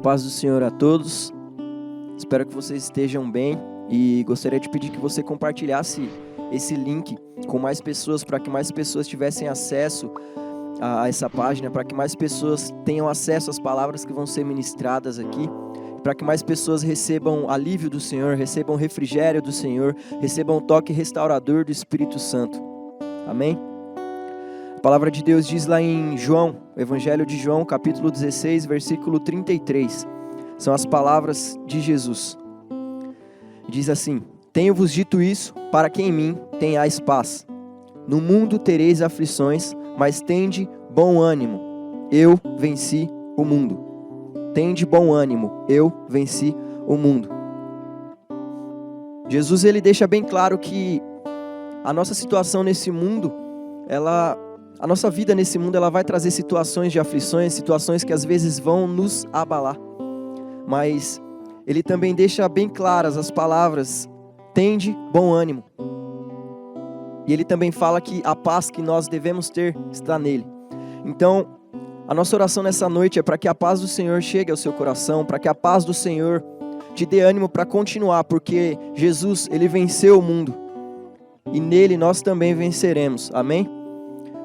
paz do Senhor a todos, espero que vocês estejam bem e gostaria de pedir que você compartilhasse esse link com mais pessoas, para que mais pessoas tivessem acesso a essa página, para que mais pessoas tenham acesso às palavras que vão ser ministradas aqui, para que mais pessoas recebam alívio do Senhor, recebam refrigério do Senhor, recebam o toque restaurador do Espírito Santo. Amém? A palavra de Deus diz lá em João, Evangelho de João, capítulo 16, versículo 33. São as palavras de Jesus. Diz assim: tenho-vos dito isso, para que em mim tenhais paz. No mundo tereis aflições, mas tende bom ânimo. Eu venci o mundo. Tende bom ânimo, eu venci o mundo. Jesus, ele deixa bem claro que a nossa situação nesse mundo, a nossa vida nesse mundo, ela vai trazer situações de aflições, situações que às vezes vão nos abalar. Mas ele também deixa bem claras as palavras: tende bom ânimo. E ele também fala que a paz que nós devemos ter está nele. Então, a nossa oração nessa noite é para que a paz do Senhor chegue ao seu coração, para que a paz do Senhor te dê ânimo para continuar, porque Jesus, ele venceu o mundo. E nele nós também venceremos. Amém?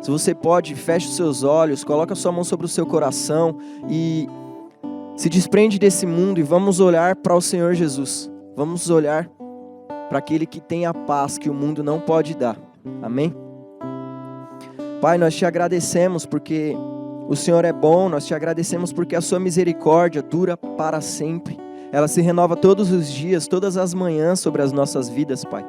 Se você pode, feche os seus olhos, coloca a sua mão sobre o seu coração e se desprende desse mundo e vamos olhar para o Senhor Jesus. Vamos olhar para aquele que tem a paz que o mundo não pode dar. Amém? Pai, nós te agradecemos porque o Senhor é bom, nós te agradecemos porque a sua misericórdia dura para sempre. Ela se renova todos os dias, todas as manhãs sobre as nossas vidas, Pai.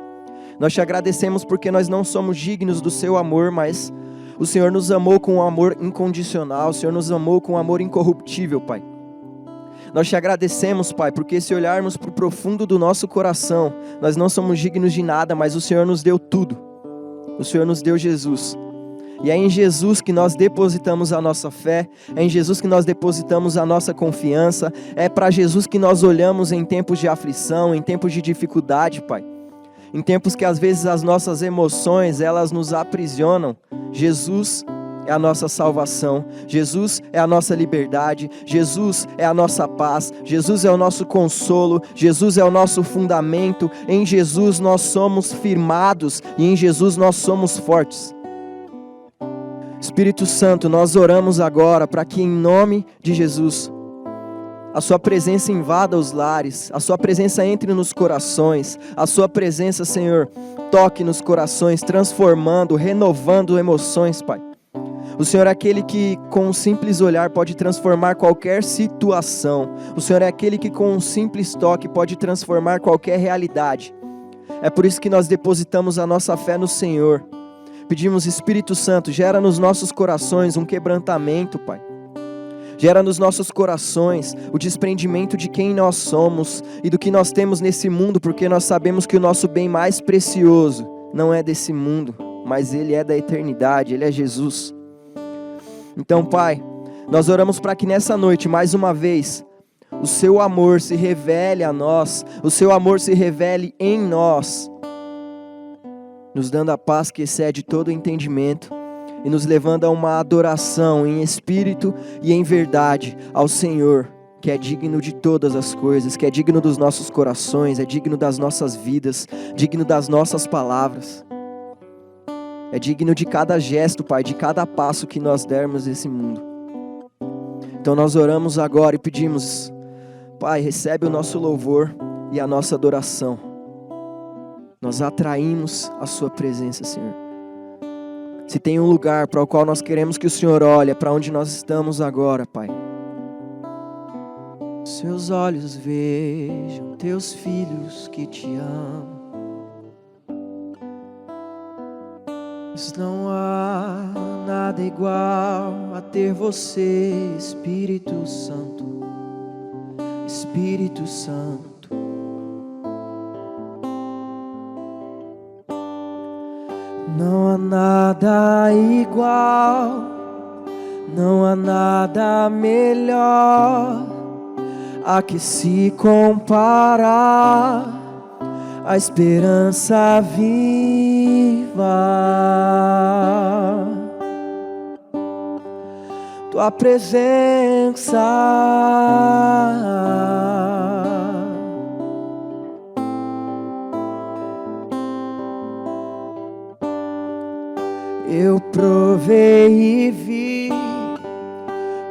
Nós te agradecemos porque nós não somos dignos do seu amor, mas o Senhor nos amou com um amor incondicional, o Senhor nos amou com um amor incorruptível, Pai. Nós te agradecemos, Pai, porque se olharmos para o profundo do nosso coração, nós não somos dignos de nada, mas o Senhor nos deu tudo. O Senhor nos deu Jesus. E é em Jesus que nós depositamos a nossa fé, é em Jesus que nós depositamos a nossa confiança, é para Jesus que nós olhamos em tempos de aflição, em tempos de dificuldade, Pai. Em tempos que às vezes as nossas emoções, elas nos aprisionam. Jesus é a nossa salvação, Jesus é a nossa liberdade, Jesus é a nossa paz, Jesus é o nosso consolo, Jesus é o nosso fundamento. Em Jesus nós somos firmados e em Jesus nós somos fortes. Espírito Santo, nós oramos agora para que em nome de Jesus a sua presença invada os lares, a sua presença entre nos corações, a sua presença, Senhor, toque nos corações, transformando, renovando emoções, Pai. O Senhor é aquele que com um simples olhar pode transformar qualquer situação. O Senhor é aquele que com um simples toque pode transformar qualquer realidade. É por isso que nós depositamos a nossa fé no Senhor. Pedimos, Espírito Santo, gera nos nossos corações um quebrantamento, Pai. Gera nos nossos corações o desprendimento de quem nós somos e do que nós temos nesse mundo, porque nós sabemos que o nosso bem mais precioso não é desse mundo, mas ele é da eternidade, ele é Jesus. Então, Pai, nós oramos para que nessa noite, mais uma vez, o seu amor se revele a nós, o seu amor se revele em nós, nos dando a paz que excede todo entendimento e nos levando a uma adoração em espírito e em verdade ao Senhor, que é digno de todas as coisas, que é digno dos nossos corações, é digno das nossas vidas, digno das nossas palavras. É digno de cada gesto, Pai, de cada passo que nós dermos nesse mundo. Então nós oramos agora e pedimos: Pai, recebe o nosso louvor e a nossa adoração. Nós atraímos a sua presença, Senhor. Se tem um lugar para o qual nós queremos que o Senhor olhe, é para onde nós estamos agora, Pai. Seus olhos vejam teus filhos que te amam. Mas não há nada igual a ter você, Espírito Santo, Espírito Santo. Não há nada igual, não há nada melhor a que se comparar a esperança viva. Tua presença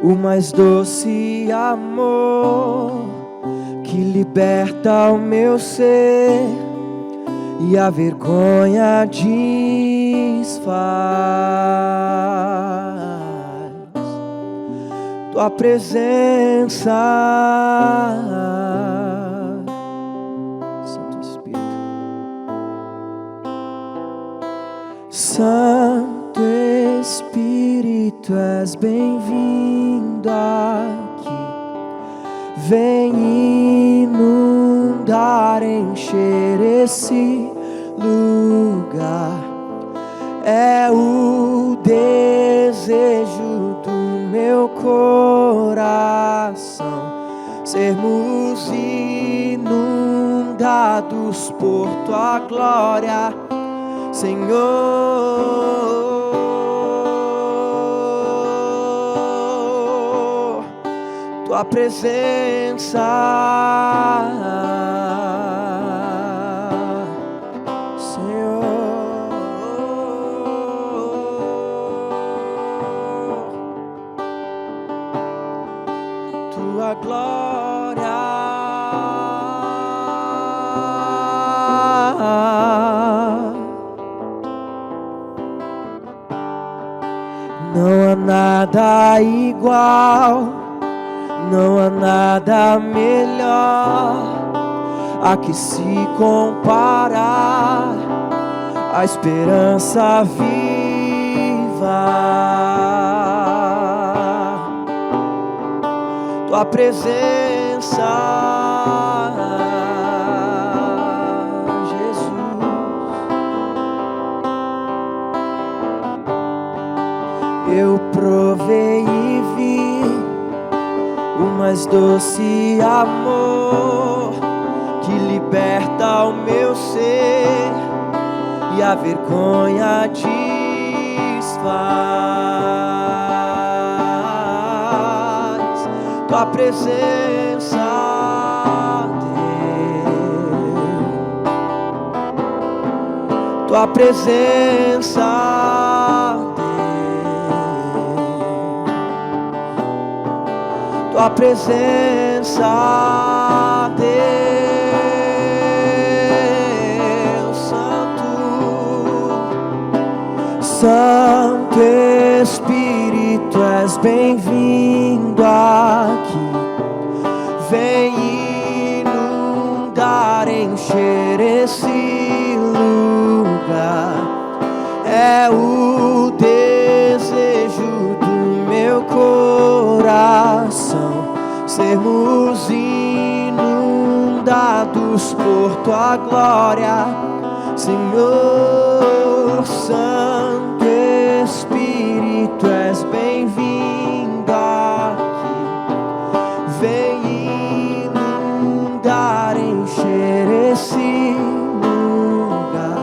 o mais doce amor que liberta o meu ser e a vergonha desfaz. Tua presença, Santo Espírito. Santo Espírito, és bem-vindo aqui. Vem inundar, encher esse lugar. É o desejo do meu coração sermos inundados por tua glória, Senhor. Tua presença, tua glória, não há nada igual, não há nada melhor a que se comparar, a esperança viva. Tua presença, Jesus. Eu provei e vi o mais doce amor que liberta o meu ser e a vergonha desfaz. Tua presença, Deus. Tua presença, Deus. Tua presença, Deus Santo. Santo Espírito, és bem-vindo aqui. Vem inundar, encher esse lugar. É o desejo do meu coração sermos inundados por tua glória, Senhor. Santo Espírito, és bem-vindo aqui. Vem inundar, encher esse lugar.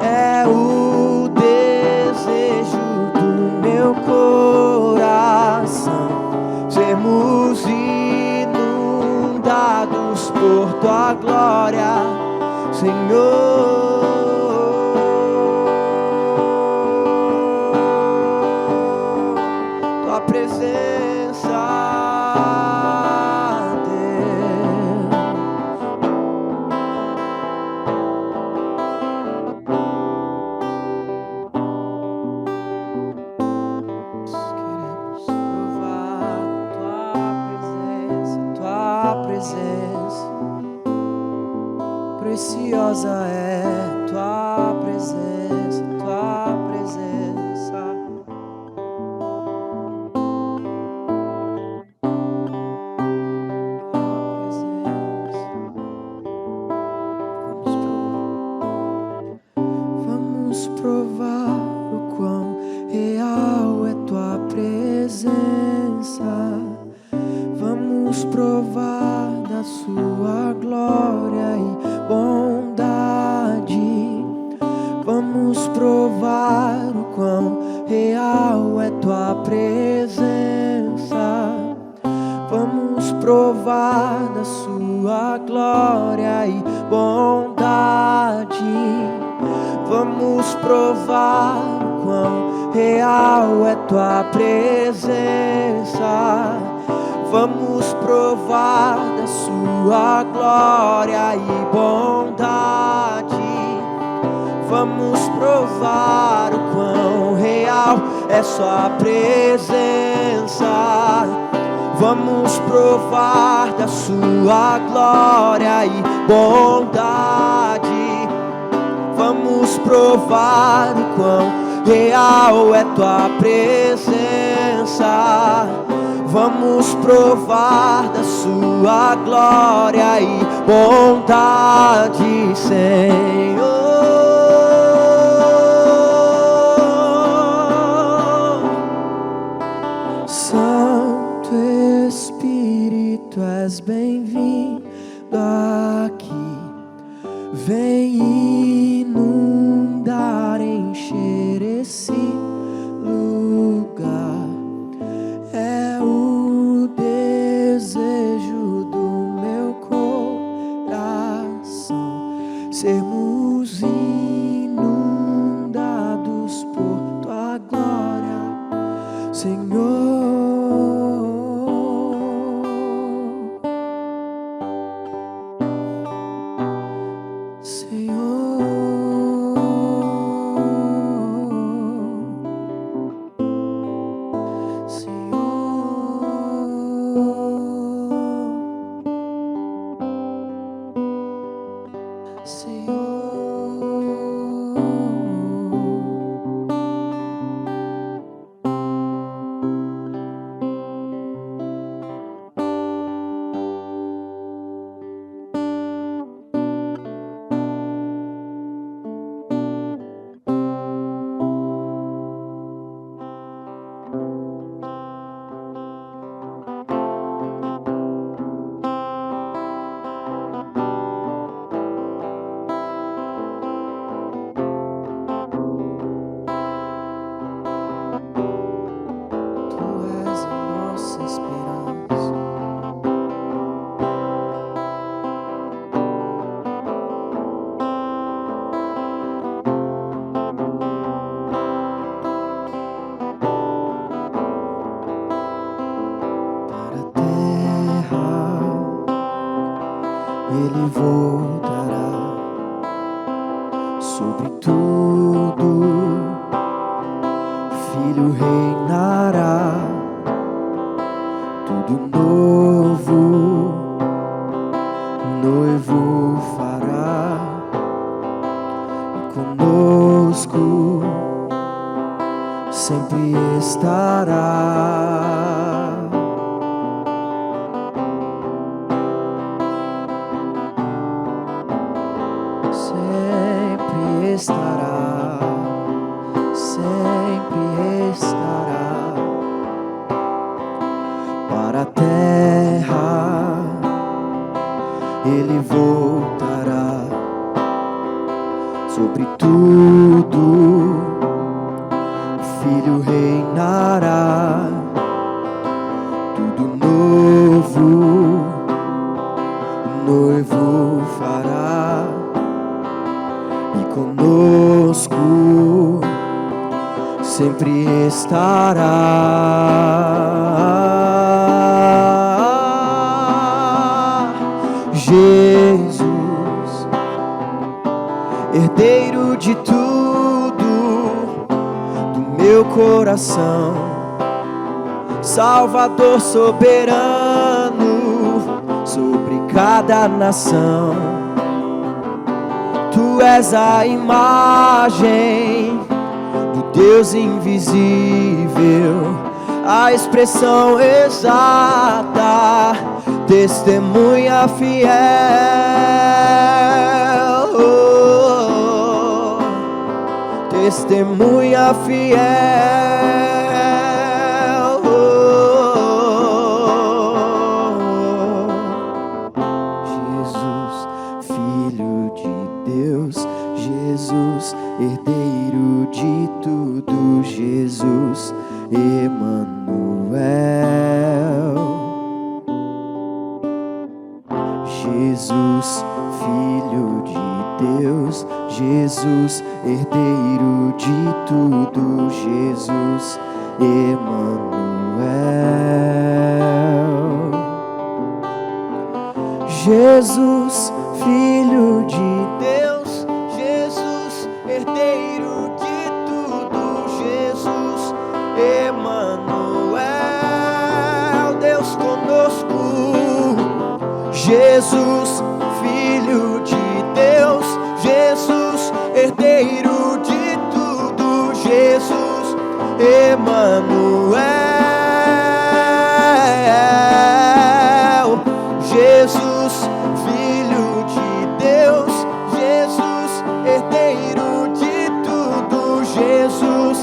É o desejo do meu coração sermos inundados por tua glória, Senhor. Presença, Deus. Queremos provar tua presença, preciosa é tua presença, tua presença. Provar o quão real é tua presença. Vamos provar da sua glória e bondade. Vamos provar o quão real é tua presença. Vamos provar da sua glória e bondade. Vamos provar o quão real é tua presença. Vamos provar da sua glória e bondade. Vamos provar o quão real é sua presença. Vamos provar da sua glória e bondade. Vamos provar o quão real é tua presença. Vamos provar da sua glória e bondade, Senhor. Santo Espírito, és bem-vindo aqui. Vem inundar, encher esse lugar. É o desejo do meu coração, sermos inundados por tua glória, Senhor. Ele voltará sobre tudo, Filho reinará, tudo novo, noivo fará, e conosco sempre estará. Estará, sempre estará. Para a terra Ele voltará, sobre tudo Filho reinará, tudo novo, noivo fará, conosco sempre estará. Jesus, herdeiro de tudo, do meu coração, Salvador soberano sobre cada nação. Tu és a imagem do Deus invisível, a expressão exata, testemunha fiel, testemunha fiel. Jesus, herdeiro de tudo, Jesus, Emanuel. Jesus, Filho de Deus, Jesus, herdeiro de tudo, Jesus, Emanuel. Jesus, Filho de Deus, Jesus, herdeiro de tudo, Jesus, Emanuel, Deus conosco. Jesus, Filho de Deus, Jesus, herdeiro de tudo, Jesus, Emanuel. Jesus, Filho de Deus, Jesus, herdeiro de tudo, Jesus,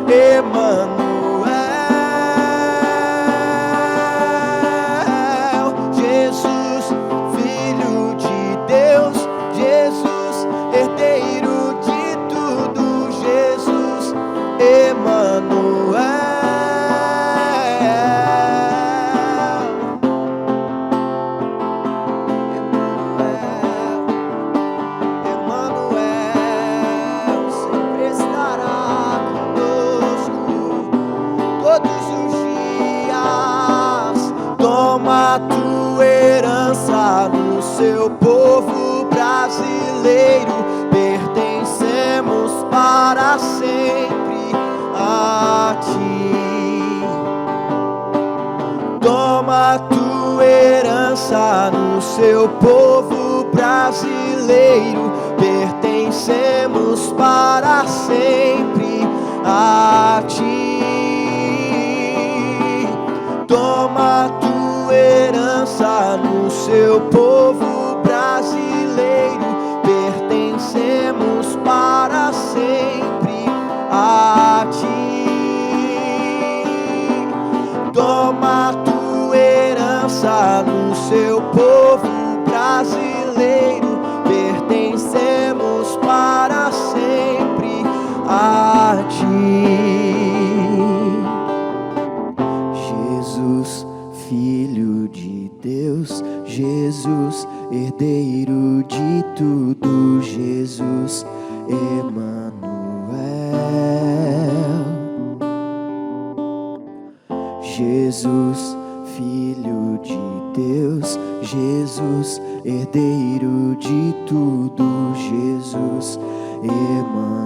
Emanuel. Jesus, Filho de Deus, Jesus, herdeiro de tudo, Jesus, Emanuel. Toma a tua herança no seu povo brasileiro, pertencemos para sempre a ti. Toma a tua herança no seu povo brasileiro, pertencemos para sempre a ti. Toma a tua herança no seu povo brasileiro, pertencemos para sempre a ti. Toma a tua herança no seu povo brasileiro, pertencemos para sempre a ti. Jesus, Filho de Deus, Jesus, herdeiro de tudo, Jesus, Emanuel. Jesus, Filho de Deus, Jesus, herdeiro de tudo, Jesus, Emanuel.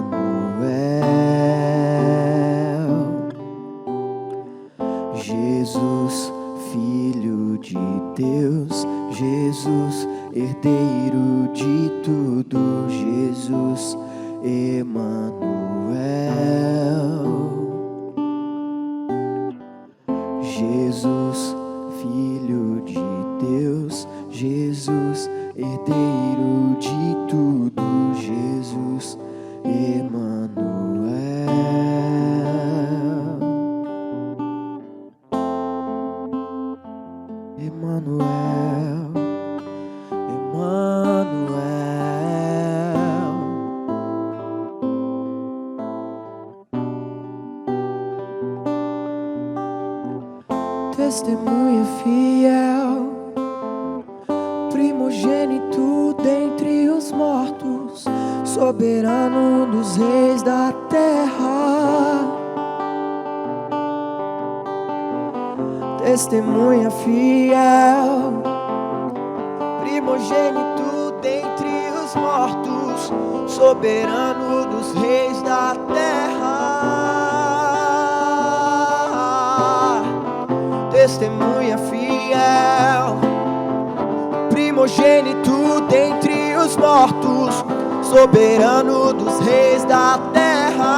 Jesus, Filho de Deus, Jesus, herdeiro de tudo, Jesus, Emanuel. Jesus, Filho de Deus, Jesus, herdeiro de tudo, Jesus, Emanuel. Emanuel, Emanuel. Testemunha fiel, primogênito dentre os mortos, soberano dos reis da terra. Testemunha fiel, primogênito dentre os mortos, soberano dos reis da terra. Testemunha fiel, primogênito dentre os mortos, soberano dos reis da terra.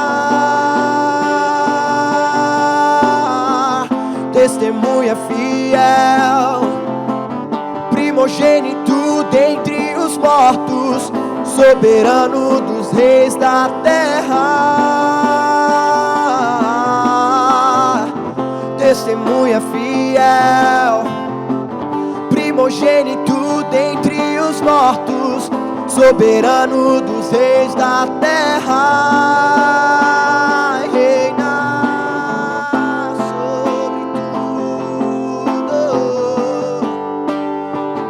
Testemunha fiel, primogênito dentre os mortos, soberano dos reis da terra. Testemunha fiel, primogênito dentre os mortos, soberano dos reis da terra. Reina sobre tudo,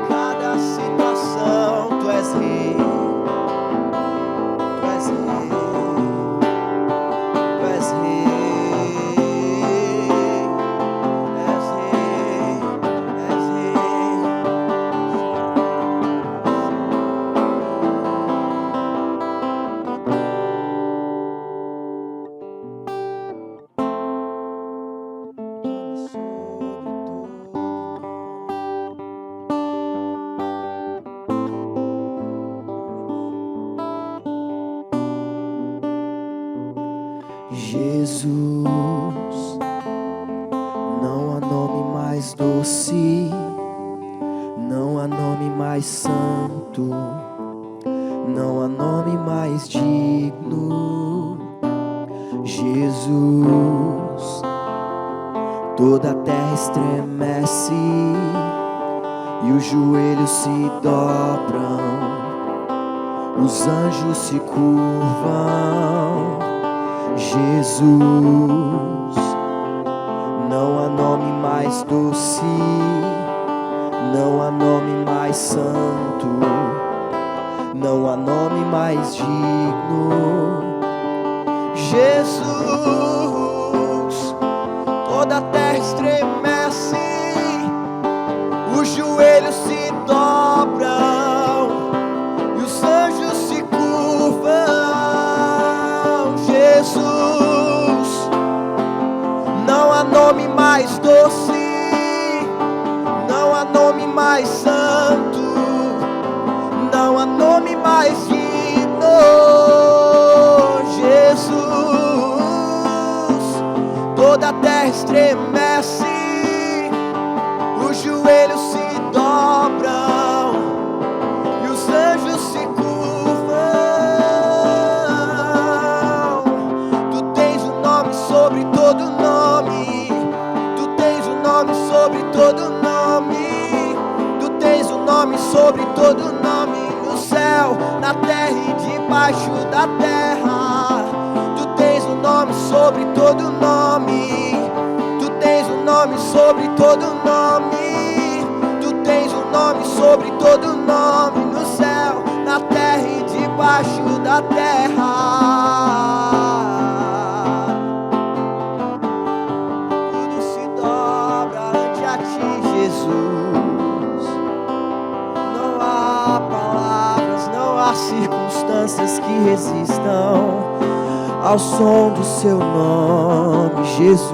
cada cidade. Jesus, não há nome mais doce, não há nome mais santo, não há nome mais digno. Jesus, toda a terra estremece e os joelhos se dobram, os anjos se curvam. Jesus, não há nome mais doce, não há nome mais santo, não há nome mais digno. Jesus, toda a terra estremece, os joelhos se dobram e os anjos se curvam. Jesus, não há nome mais doce, não há nome mais santo, não há nome mais digno. Jesus, toda a terra estremece, os joelhos se dobram e os anjos se curvam. Tu tens um nome sobre todo nome, tu tens um nome sobre todo nome, tu tens um nome sobre todo nome, no céu, na terra e debaixo da terra. Tu tens um nome sobre todo nome, tu tens um nome sobre todo nome, tu tens um nome sobre todo nome, no céu, na terra e debaixo da terra. Tudo se dobra ante a ti, Jesus. Não há palavras, não há circunstâncias que resistam ao som do seu nome. Jesus,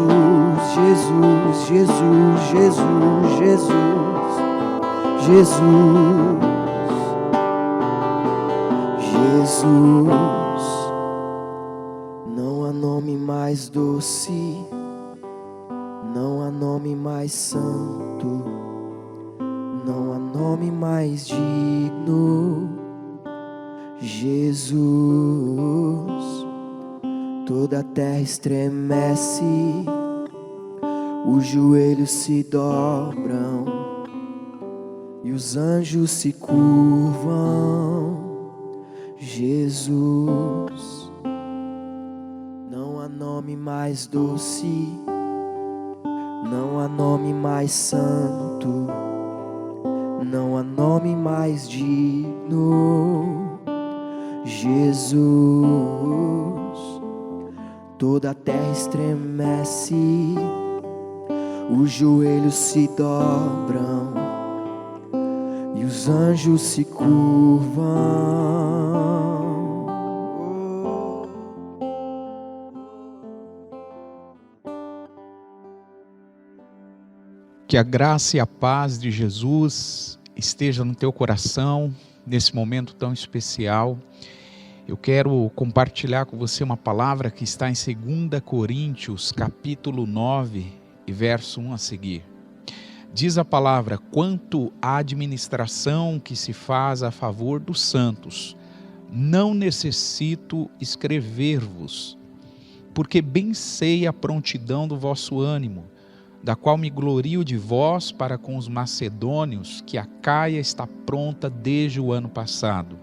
Jesus, Jesus, Jesus, Jesus, Jesus, Jesus. Não há nome mais doce, não há nome mais santo, não há nome mais digno. Jesus, toda a terra estremece, os joelhos se dobram e os anjos se curvam. Jesus, não há nome mais doce, não há nome mais santo, não há nome mais digno. Jesus, toda a terra estremece, os joelhos se dobram e os anjos se curvam. Que a graça e a paz de Jesus esteja no teu coração nesse momento tão especial. Eu quero compartilhar com você uma palavra que está em 2 Coríntios, capítulo 9, e verso 1 a seguir. Diz a palavra: quanto à administração que se faz a favor dos santos, não necessito escrever-vos, porque bem sei a prontidão do vosso ânimo, da qual me glorio de vós para com os macedônios, que a Acaia está pronta desde o ano passado.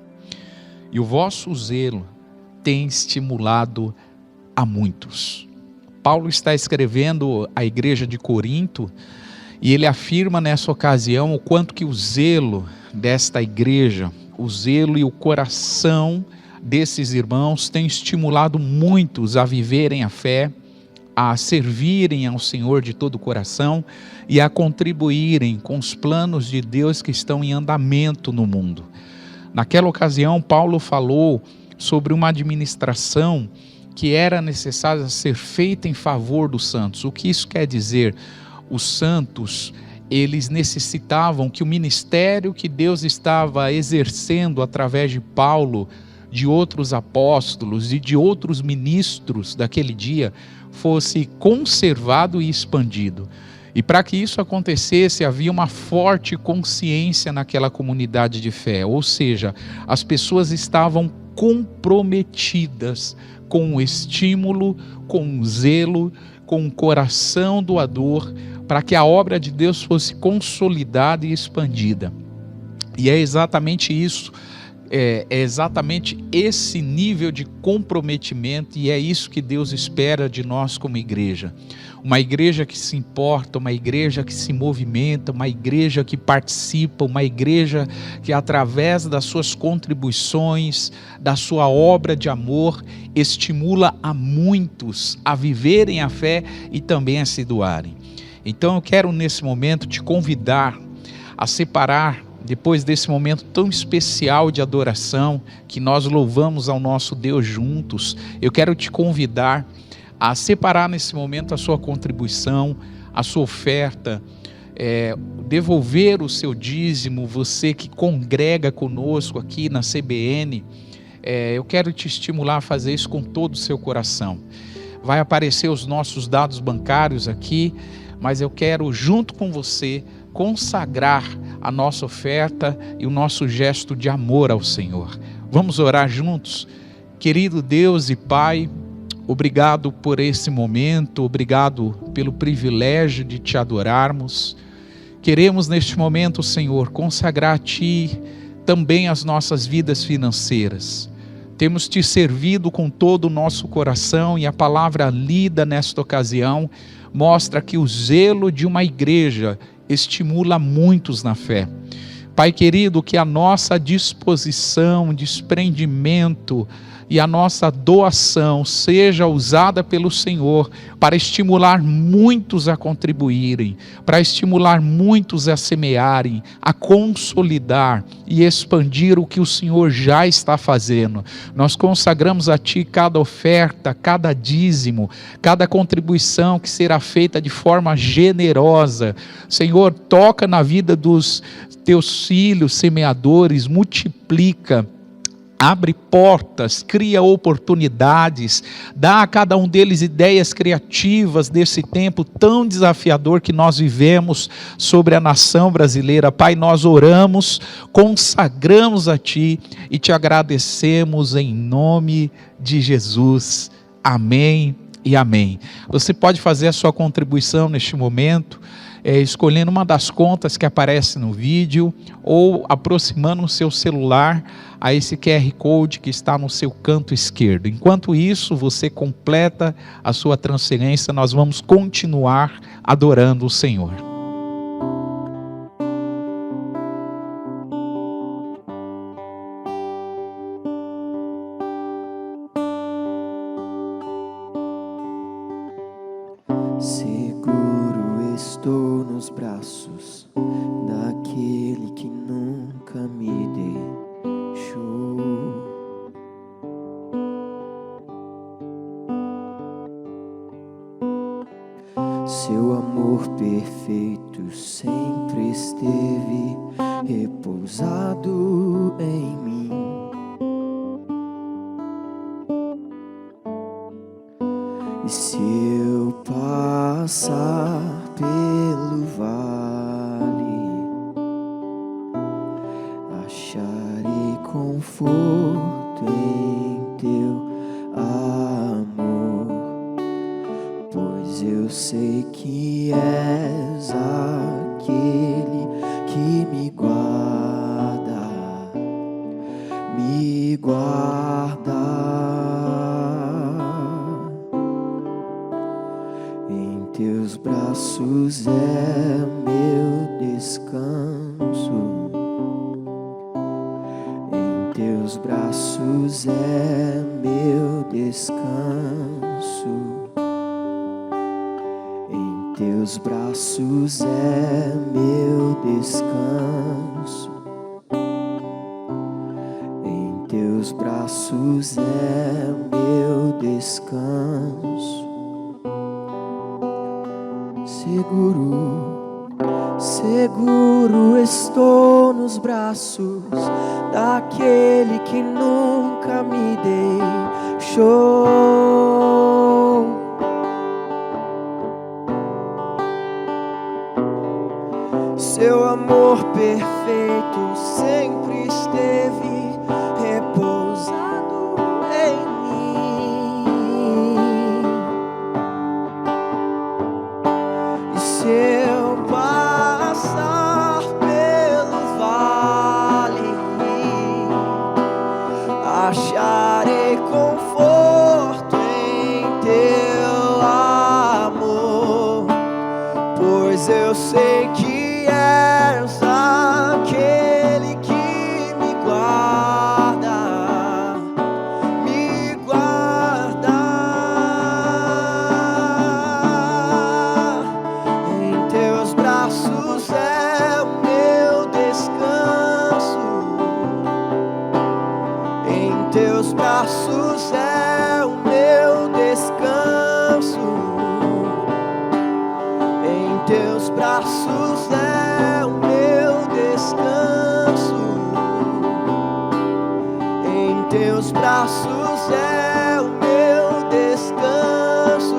E o vosso zelo tem estimulado a muitos. Paulo está escrevendo à igreja de Corinto e ele afirma nessa ocasião o quanto que o zelo desta igreja, o zelo e o coração desses irmãos tem estimulado muitos a viverem a fé, a servirem ao Senhor de todo o coração e a contribuírem com os planos de Deus que estão em andamento no mundo. Naquela ocasião, Paulo falou sobre uma administração que era necessária ser feita em favor dos santos. O que isso quer dizer? Os santos, eles necessitavam que o ministério que Deus estava exercendo através de Paulo, de outros apóstolos e de outros ministros daquele dia, fosse conservado e expandido. E para que isso acontecesse, havia uma forte consciência naquela comunidade de fé, ou seja, as pessoas estavam comprometidas com o estímulo, com o zelo, com o coração doador, para que a obra de Deus fosse consolidada e expandida. E é exatamente isso, é exatamente esse nível de comprometimento, e é isso que Deus espera de nós como igreja. Uma igreja que se importa, uma igreja que se movimenta, uma igreja que participa, uma igreja que, através das suas contribuições, da sua obra de amor, estimula a muitos a viverem a fé e também a se doarem. Então eu quero nesse momento te convidar a separar, depois desse momento tão especial de adoração, que nós louvamos ao nosso Deus juntos, eu quero te convidar a separar nesse momento a sua contribuição, a sua oferta, devolver o seu dízimo. Você que congrega conosco aqui na CBN, eu quero te estimular a fazer isso com todo o seu coração. Vai aparecer os nossos dados bancários aqui, mas eu quero, junto com você, consagrar a nossa oferta e o nosso gesto de amor ao Senhor. Vamos orar juntos? Querido Deus e Pai, obrigado por esse momento, obrigado pelo privilégio de te adorarmos. Queremos neste momento, Senhor, consagrar a Ti também as nossas vidas financeiras. Temos Te servido com todo o nosso coração, e a palavra lida nesta ocasião mostra que o zelo de uma igreja estimula muitos na fé. Pai querido, que a nossa disposição, desprendimento e a nossa doação seja usada pelo Senhor para estimular muitos a contribuírem, para estimular muitos a semearem, a consolidar e expandir o que o Senhor já está fazendo. Nós consagramos a Ti cada oferta, cada dízimo, cada contribuição que será feita de forma generosa. Senhor, toca na vida dos Teus filhos semeadores, multiplica, abre portas, cria oportunidades, dá a cada um deles ideias criativas nesse tempo tão desafiador que nós vivemos sobre a nação brasileira. Pai, nós oramos, consagramos a Ti e Te agradecemos em nome de Jesus. Amém e amém. Você pode fazer a sua contribuição neste momento, escolhendo uma das contas que aparece no vídeo, ou aproximando o seu celular a esse QR Code que está no seu canto esquerdo. Enquanto isso, você completa a sua transferência, nós vamos continuar adorando o Senhor. Seguro estou nos braços daquele que nunca me deixou. Seu amor perfeito sempre esteve repousado em mim. E se eu passar pelo vale, acharei conforto em Teu amor, pois eu sei que és aquele que me guarda, me guarda. Em Teus braços é meu descanso, em Teus braços é meu descanso, em Teus braços é meu descanso, em Teus braços é meu descanso. Seguro estou nos braços daquele que nunca me deixou. Seu amor perfeito sempre esteve repousado em mim. E se eu passar pelo vale, acharei conforto em teu amor, pois eu sei que és aquele que me guarda, me guarda. Em teus braços é o meu descanso, em teus braços é o meu descanso, em teus braços é o meu descanso, em teus braços é o meu descanso.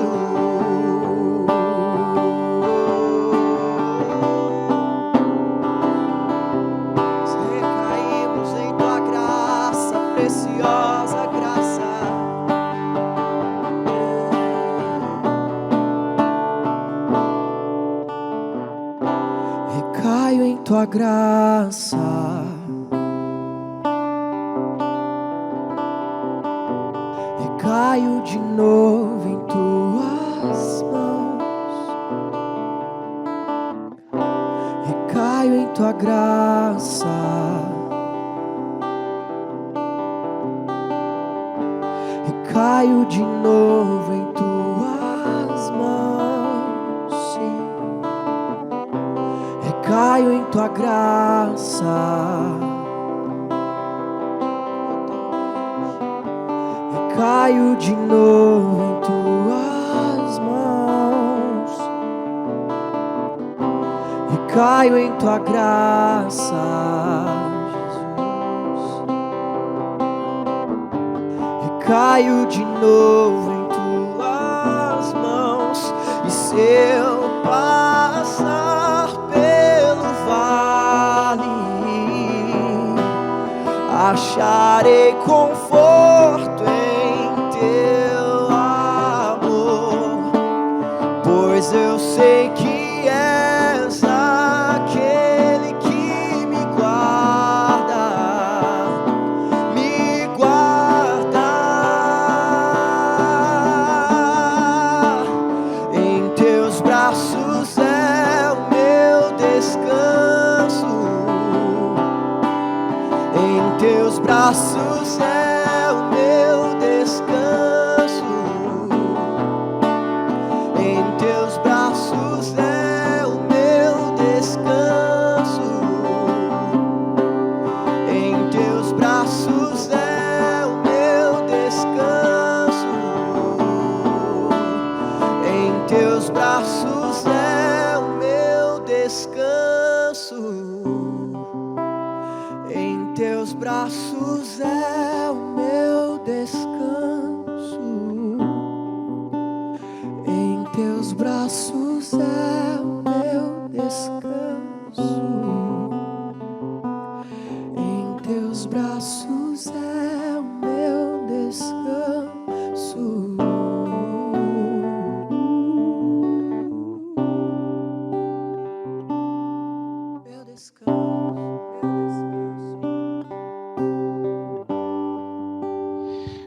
Recaímos em tua graça, preciosa graça. Recaio em tua graça, recaio de novo em tuas mãos, recaio em tua graça, recaio de novo em tuas mãos, sim. Recaio em tua graça, recaio de novo em tuas mãos, recaio em tua graça, Jesus. Recaio de novo em tuas mãos, e se eu passar pelo vale, acharei conforto em teu amor, pois eu sei que és aquele que me guarda, me guarda. Em teus braços é o meu descanso, em teus braços é o meu descanso, em teus braços é o meu descanso, em teus braços é o meu descanso, em teus braços é o meu descanso, em teus braços é o meu descanso, em teus braços é o meu descanso, em teus braços é o meu descanso. Meu descanso, meu descanso.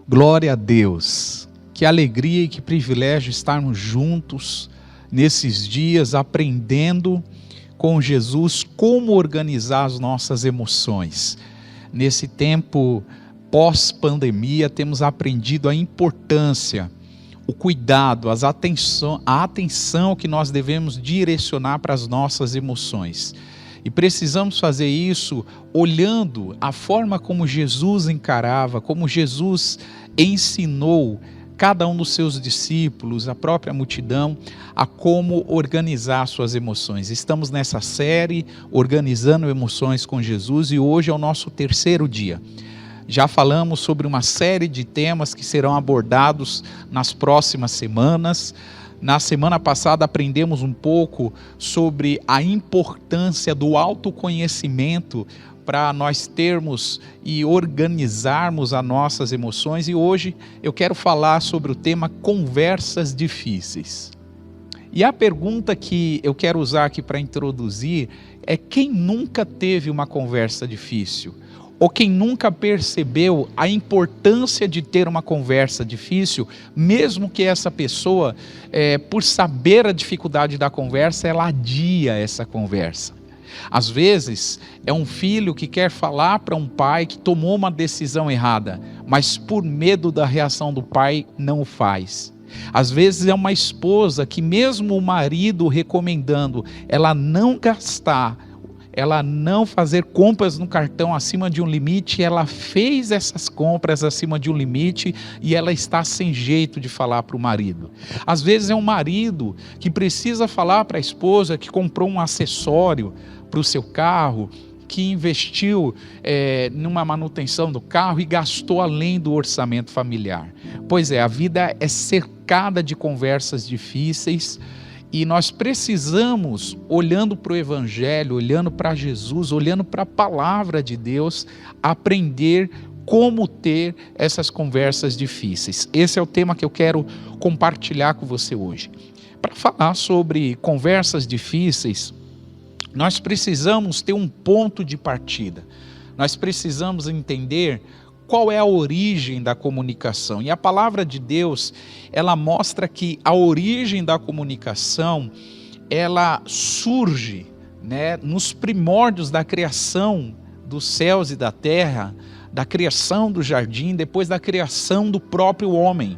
Glória a Deus. Que alegria e que privilégio estarmos juntos nesses dias aprendendo com Jesus como organizar as nossas emoções. Nesse tempo pós-pandemia, temos aprendido a importância, o cuidado, a atenção que nós devemos direcionar para as nossas emoções. E precisamos fazer isso olhando a forma como Jesus encarava, como Jesus ensinou cada um dos seus discípulos, a própria multidão, a como organizar suas emoções. Estamos nessa série, Organizando Emoções com Jesus, e hoje é o nosso terceiro dia. Já falamos sobre uma série de temas que serão abordados nas próximas semanas. Na semana passada aprendemos um pouco sobre a importância do autoconhecimento para nós termos e organizarmos as nossas emoções, e hoje eu quero falar sobre o tema conversas difíceis. E a pergunta que eu quero usar aqui para introduzir é: quem nunca teve uma conversa difícil? Ou quem nunca percebeu a importância de ter uma conversa difícil, mesmo que essa pessoa, por saber a dificuldade da conversa, ela adia essa conversa. Às vezes, é um filho que quer falar para um pai que tomou uma decisão errada, mas por medo da reação do pai, não o faz. Às vezes é uma esposa que, mesmo o marido recomendando ela não gastar, ela não fazer compras no cartão acima de um limite, ela fez essas compras acima de um limite e ela está sem jeito de falar para o marido. Às vezes é um marido que precisa falar para a esposa que comprou um acessório para o seu carro, que investiu numa manutenção do carro e gastou além do orçamento familiar. Pois é, a vida é cercada de conversas difíceis e nós precisamos, olhando para o Evangelho, olhando para Jesus, olhando para a palavra de Deus, aprender como ter essas conversas difíceis. Esse é o tema que eu quero compartilhar com você hoje. Para falar sobre conversas difíceis, nós precisamos ter um ponto de partida. Nós precisamos entender qual é a origem da comunicação. E a palavra de Deus, ela mostra que a origem da comunicação, ela surge, nos primórdios da criação dos céus e da terra, da criação do jardim, depois da criação do próprio homem.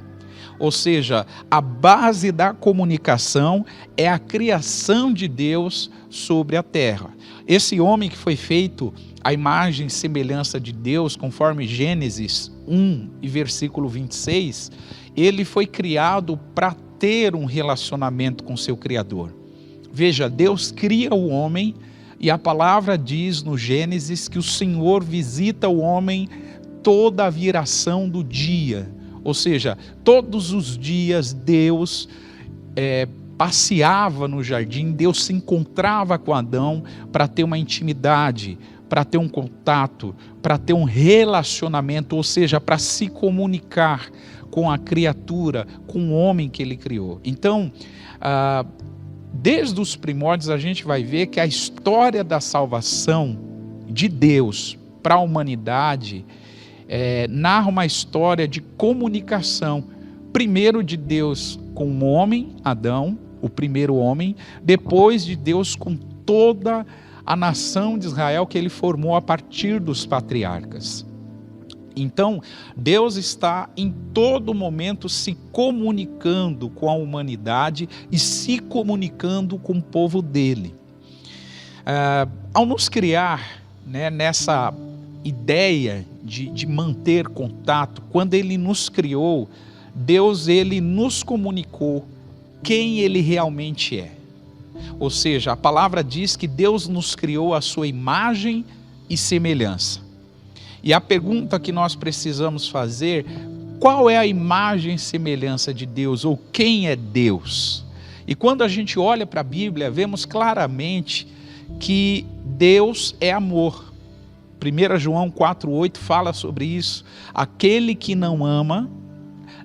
Ou seja, a base da comunicação é a criação de Deus sobre a terra. Esse homem que foi feito à imagem e semelhança de Deus, conforme Gênesis 1 e versículo 26, ele foi criado para ter um relacionamento com seu Criador. Veja, Deus cria o homem e a palavra diz no Gênesis que o Senhor visita o homem toda a viração do dia. Ou seja, todos os dias Deus passeava no jardim, Deus se encontrava com Adão para ter uma intimidade, para ter um contato, para ter um relacionamento, ou seja, para se comunicar com a criatura, com o homem que ele criou. Então, desde os primórdios a gente vai ver que a história da salvação de Deus para a humanidade narra uma história de comunicação, primeiro de Deus com o homem, Adão, o primeiro homem, depois de Deus com toda a nação de Israel que ele formou a partir dos patriarcas. Então, Deus está em todo momento se comunicando com a humanidade e se comunicando com o povo dele. Ao nos criar, nessa ideia de manter contato, quando ele nos criou, Deus ele nos comunicou quem ele realmente é. Ou seja, a palavra diz que Deus nos criou à sua imagem e semelhança. E a pergunta que nós precisamos fazer: qual é a imagem e semelhança de Deus, ou quem é Deus? E quando a gente olha para a Bíblia, vemos claramente que Deus é amor. 1 João 4,8 fala sobre isso. Aquele que não ama,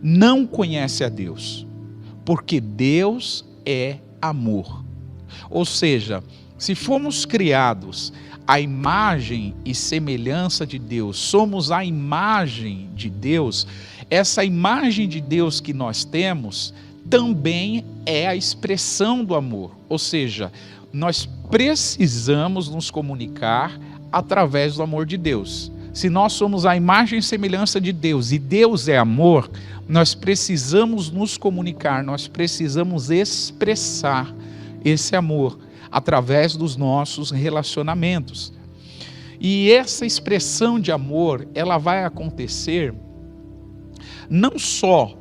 não conhece a Deus, porque Deus é amor. Ou seja, se fomos criados à imagem e semelhança de Deus, somos a imagem de Deus, essa imagem de Deus que nós temos também é a expressão do amor. Ou seja, nós precisamos nos comunicar através do amor de Deus. Se nós somos a imagem e semelhança de Deus e Deus é amor, nós precisamos nos comunicar, nós precisamos expressar esse amor através dos nossos relacionamentos. E essa expressão de amor, ela vai acontecer não só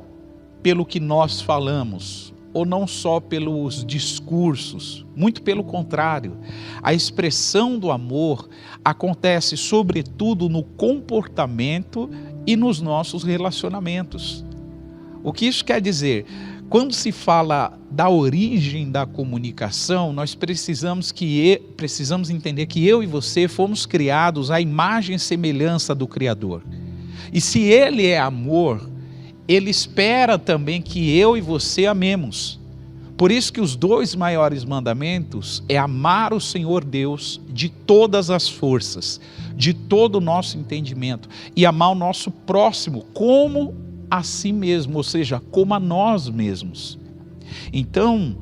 pelo que nós falamos, ou não só pelos discursos, muito pelo contrário. A expressão do amor acontece sobretudo no comportamento e nos nossos relacionamentos. O que isso quer dizer? quando se fala da origem da comunicação, nós precisamos entender que eu e você fomos criados à imagem e semelhança do Criador. E se Ele é amor, Ele espera também que eu e você amemos. Por isso que os 2 maiores mandamentos é amar o Senhor Deus de todas as forças, de todo o nosso entendimento, e amar o nosso próximo como a si mesmo, ou seja, como a nós mesmos. Então,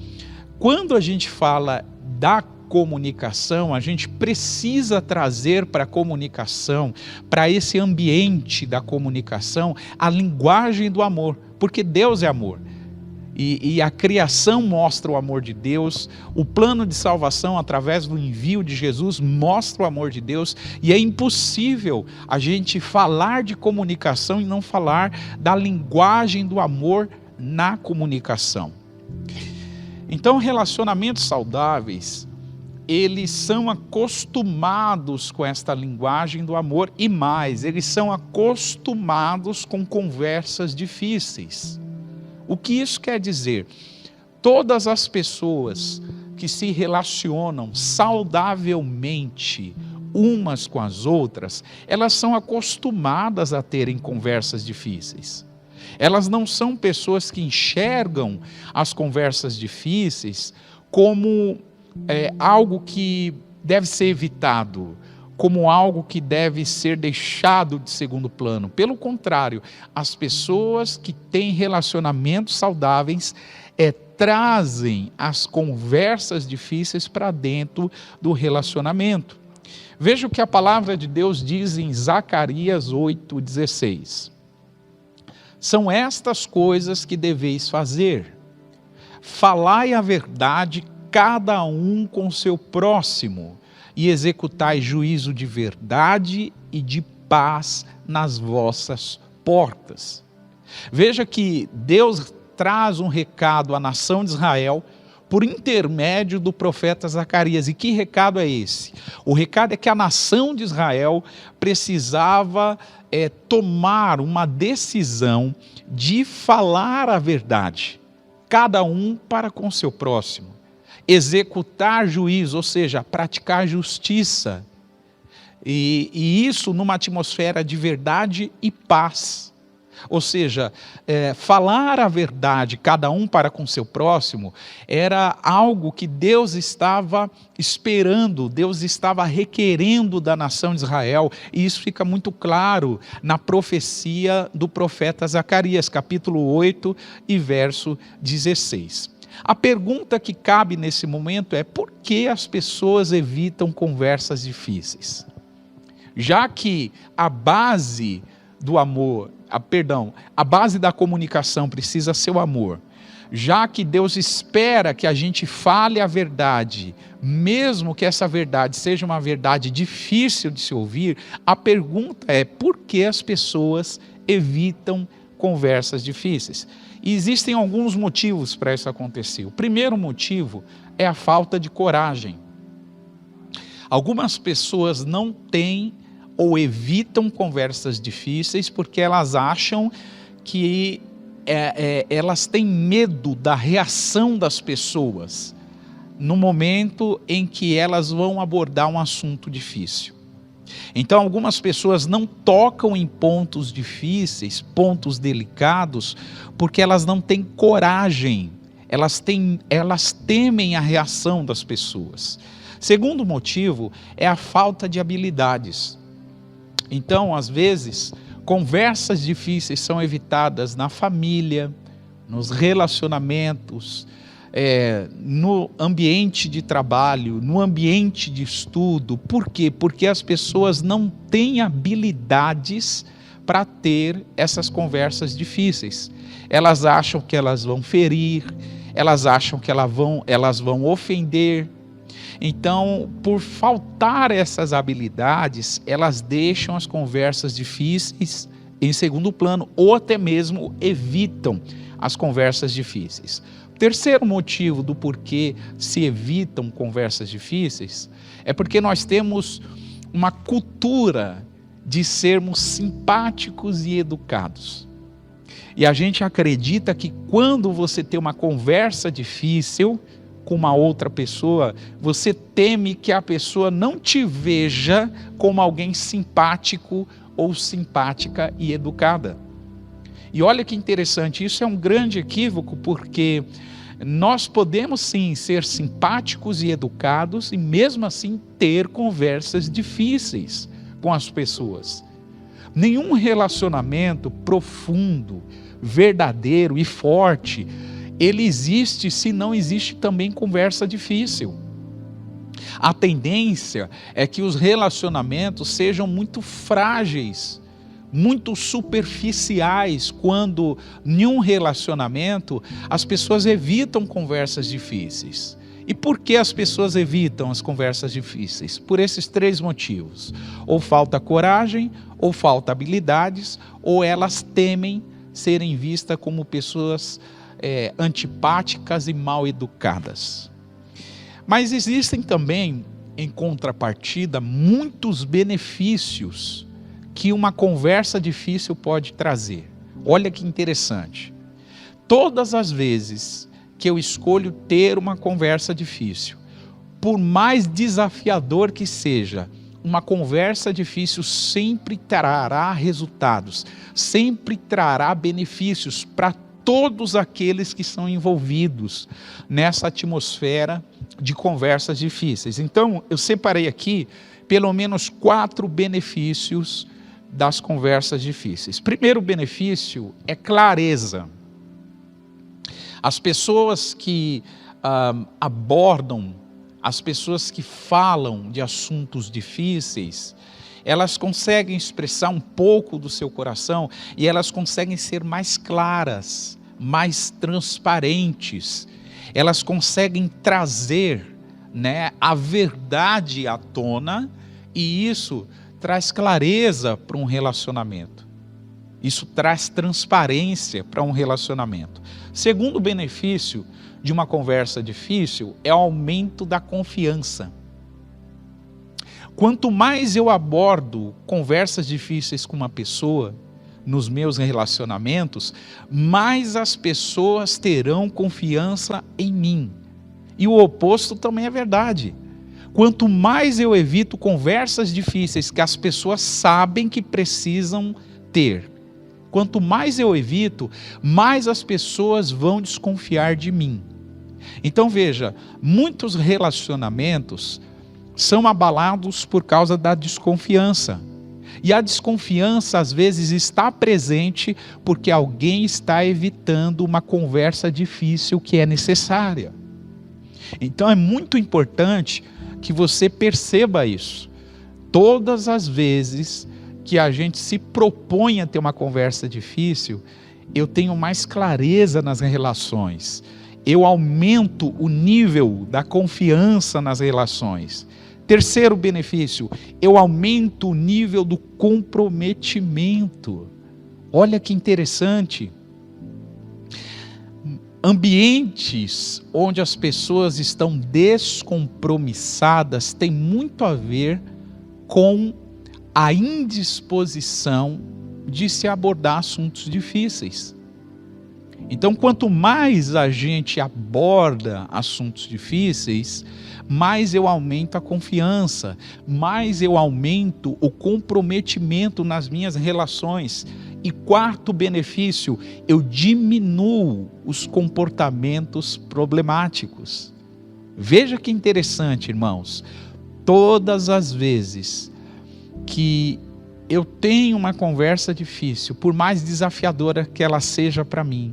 quando a gente fala da comunicação, a gente precisa trazer para a comunicação, para esse ambiente da comunicação, a linguagem do amor, porque Deus é amor. E a criação mostra o amor de Deus, o plano de salvação através do envio de Jesus mostra o amor de Deus, e é impossível a gente falar de comunicação e não falar da linguagem do amor na comunicação. Então, relacionamentos saudáveis, eles são acostumados com esta linguagem do amor e mais, eles são acostumados com conversas difíceis. O que isso quer dizer? Todas as pessoas que se relacionam saudavelmente umas com as outras, elas são acostumadas a terem conversas difíceis. Elas não são pessoas que enxergam as conversas difíceis como algo que deve ser evitado, como algo que deve ser deixado de segundo plano. Pelo contrário, as pessoas que têm relacionamentos saudáveis trazem as conversas difíceis para dentro do relacionamento. Veja o que a palavra de Deus diz em Zacarias 8,16. São estas coisas que deveis fazer. Falai a verdade cada um com seu próximo, e executai juízo de verdade e de paz nas vossas portas. Veja que Deus traz um recado à nação de Israel por intermédio do profeta Zacarias. E que recado é esse? O recado é que a nação de Israel precisava tomar uma decisão de falar a verdade, cada um para com seu próximo. Executar juízo, ou seja, praticar justiça. E isso numa atmosfera de verdade e paz. Ou seja, falar a verdade, cada um para com seu próximo, era algo que Deus estava esperando, Deus estava requerendo da nação de Israel, e isso fica muito claro na profecia do profeta Zacarias, capítulo 8 e verso 16. A pergunta que cabe nesse momento é: por que as pessoas evitam conversas difíceis? Já que a base do amor, a base da comunicação precisa ser o amor, já que Deus espera que a gente fale a verdade, mesmo que essa verdade seja uma verdade difícil de se ouvir, a pergunta é: por que as pessoas evitam conversas difíceis? E existem alguns motivos para isso acontecer. O primeiro motivo é a falta de coragem. Algumas pessoas não têm ou evitam conversas difíceis porque elas acham que elas têm medo da reação das pessoas no momento em que elas vão abordar um assunto difícil. Então, algumas pessoas não tocam em pontos difíceis, pontos delicados, porque elas não têm coragem, elas temem a reação das pessoas. Segundo motivo é a falta de habilidades. Então, às vezes, conversas difíceis são evitadas na família, nos relacionamentos, no ambiente de trabalho, no ambiente de estudo. Por quê? Porque as pessoas não têm habilidades para ter essas conversas difíceis. Elas acham que elas vão ferir, elas acham que elas vão ofender. Então, por faltar essas habilidades, elas deixam as conversas difíceis em segundo plano, ou até mesmo evitam as conversas difíceis. Terceiro motivo do porquê se evitam conversas difíceis é porque nós temos uma cultura de sermos simpáticos e educados. E a gente acredita que quando você tem uma conversa difícil com uma outra pessoa, você teme que a pessoa não te veja como alguém simpático ou simpática e educada. E olha que interessante, isso é um grande equívoco, porque nós podemos sim ser simpáticos e educados e mesmo assim ter conversas difíceis com as pessoas. Nenhum relacionamento profundo, verdadeiro e forte, ele existe se não existe também conversa difícil. A tendência é que os relacionamentos sejam muito frágeis, muito superficiais, quando em um relacionamento as pessoas evitam conversas difíceis. E por que as pessoas evitam as conversas difíceis? Por esses 3 motivos: ou falta coragem, ou falta habilidades, ou elas temem serem vistas como pessoas antipáticas e mal educadas. Mas existem também, em contrapartida, muitos benefícios que uma conversa difícil pode trazer. Olha que interessante. Todas as vezes que eu escolho ter uma conversa difícil, por mais desafiador que seja, uma conversa difícil sempre trará resultados, sempre trará benefícios para todos aqueles que são envolvidos nessa atmosfera de conversas difíceis. Então, eu separei aqui pelo menos 4 benefícios das conversas difíceis. Primeiro benefício é clareza. As pessoas que abordam, as pessoas que falam de assuntos difíceis, elas conseguem expressar um pouco do seu coração e elas conseguem ser mais claras, mais transparentes. Elas conseguem trazer, a verdade à tona, e isso traz clareza para um relacionamento. Isso traz transparência para um relacionamento. Segundo benefício de uma conversa difícil é o aumento da confiança. Quanto mais eu abordo conversas difíceis com uma pessoa nos meus relacionamentos, mais as pessoas terão confiança em mim. E o oposto também é verdade. Quanto mais eu evito conversas difíceis que as pessoas sabem que precisam ter, quanto mais eu evito, mais as pessoas vão desconfiar de mim. Então veja, muitos relacionamentos são abalados por causa da desconfiança. E a desconfiança às vezes está presente porque alguém está evitando uma conversa difícil que é necessária. Então é muito importante que você perceba isso. Todas as vezes que a gente se propõe a ter uma conversa difícil, eu tenho mais clareza nas relações. Eu aumento o nível da confiança nas relações. Terceiro benefício, eu aumento o nível do comprometimento. Olha que interessante. Ambientes onde as pessoas estão descompromissadas têm muito a ver com a indisposição de se abordar assuntos difíceis. Então, quanto mais a gente aborda assuntos difíceis, mais eu aumento a confiança, mais eu aumento o comprometimento nas minhas relações. E quarto benefício, eu diminuo os comportamentos problemáticos. Veja que interessante, irmãos. Todas as vezes que eu tenho uma conversa difícil, por mais desafiadora que ela seja para mim,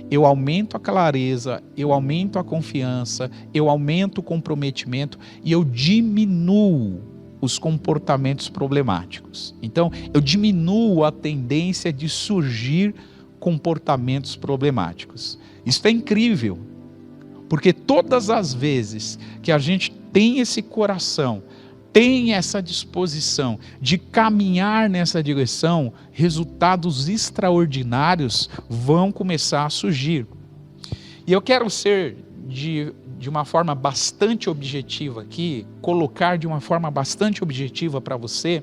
eu aumento a clareza, eu aumento a confiança, eu aumento o comprometimento e eu diminuo os comportamentos problemáticos. Então, eu diminuo a tendência de surgir comportamentos problemáticos. Isso é incrível, porque todas as vezes que a gente tem esse coração, tem essa disposição de caminhar nessa direção, resultados extraordinários vão começar a surgir. E eu quero ser de uma forma bastante objetiva aqui, colocar de uma forma bastante objetiva para você,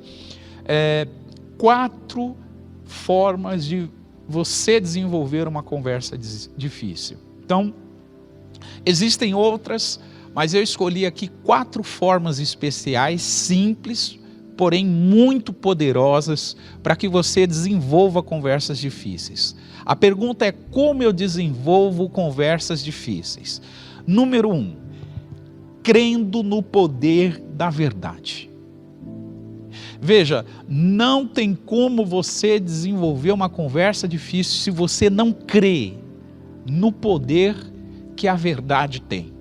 4 formas de você desenvolver uma conversa difícil. Então, existem outras, mas eu escolhi aqui 4 formas especiais, simples, porém muito poderosas, para que você desenvolva conversas difíceis. A pergunta é: como eu desenvolvo conversas difíceis? Número 1, crendo no poder da verdade. Veja, não tem como você desenvolver uma conversa difícil se você não crê no poder que a verdade tem.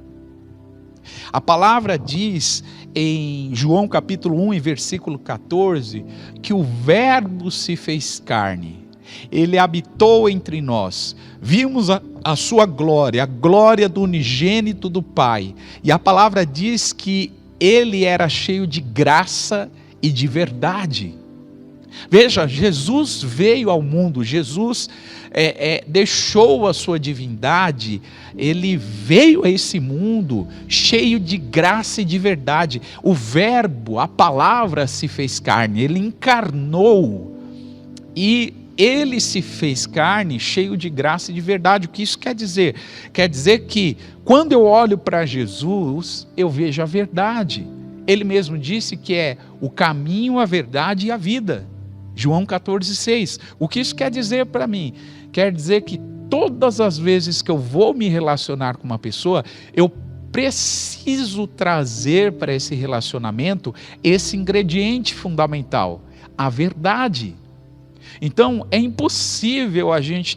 A palavra diz em João capítulo 1 e versículo 14, que o Verbo se fez carne, ele habitou entre nós, vimos a sua glória, a glória do unigênito do Pai, e a palavra diz que ele era cheio de graça e de verdade. Veja, Jesus veio ao mundo, Jesus deixou a sua divindade, ele veio a esse mundo cheio de graça e de verdade. O Verbo, a palavra se fez carne, ele encarnou e ele se fez carne cheio de graça e de verdade. O que isso quer dizer? Quer dizer que quando eu olho para Jesus, eu vejo a verdade. Ele mesmo disse que é o caminho, a verdade e a vida. João 14,6. O que isso quer dizer para mim? Quer dizer que todas as vezes que eu vou me relacionar com uma pessoa, eu preciso trazer para esse relacionamento esse ingrediente fundamental, a verdade. Então, é impossível a gente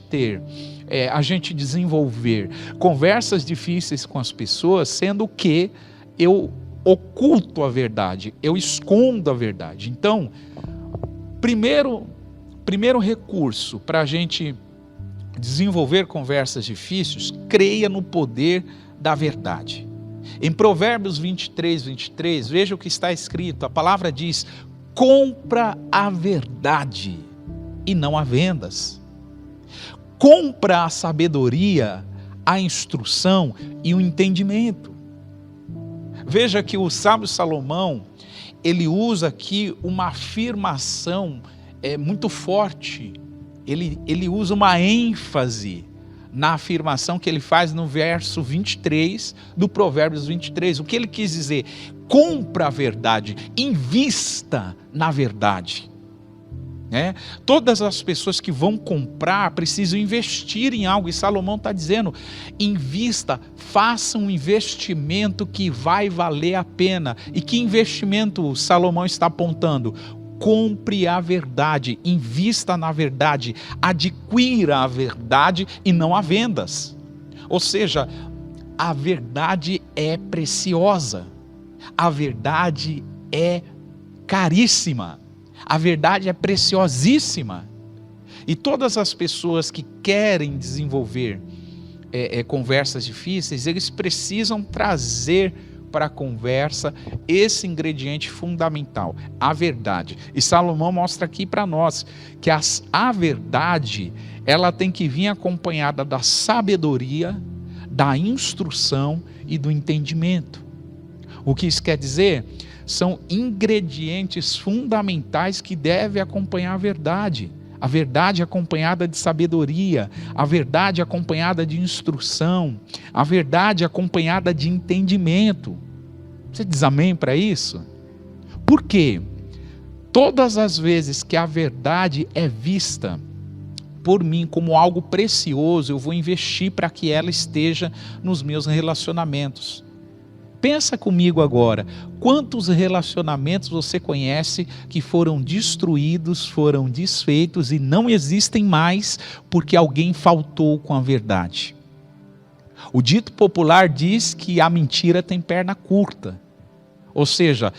desenvolver conversas difíceis com as pessoas, sendo que eu oculto a verdade, eu escondo a verdade. Então, primeiro recurso para a gente desenvolver conversas difíceis, creia no poder da verdade. Em Provérbios 23, veja o que está escrito, a palavra diz: compra a verdade e não a vendas. Compra a sabedoria, a instrução e o entendimento. Veja que o sábio Salomão, ele usa aqui uma afirmação muito forte, ele usa uma ênfase na afirmação que ele faz no verso 23 do Provérbios 23. O que ele quis dizer? Compra a verdade, invista na verdade. Todas as pessoas que vão comprar precisam investir em algo, e Salomão está dizendo: invista, faça um investimento que vai valer a pena. E que investimento Salomão está apontando? Compre a verdade, invista na verdade, adquira a verdade e não a vendas. Ou seja, a verdade é preciosa, a verdade é caríssima. A verdade é preciosíssima. E todas as pessoas que querem desenvolver conversas difíceis, eles precisam trazer para a conversa esse ingrediente fundamental, a verdade. E Salomão mostra aqui para nós que a verdade, ela tem que vir acompanhada da sabedoria, da instrução e do entendimento. O que isso quer dizer? São ingredientes fundamentais que devem acompanhar a verdade. A verdade acompanhada de sabedoria, a verdade acompanhada de instrução, a verdade acompanhada de entendimento. Você diz amém para isso? Por quê? Todas as vezes que a verdade é vista por mim como algo precioso, eu vou investir para que ela esteja nos meus relacionamentos. Pensa comigo agora, quantos relacionamentos você conhece que foram destruídos, foram desfeitos e não existem mais porque alguém faltou com a verdade? O dito popular diz que a mentira tem perna curta. Ou seja,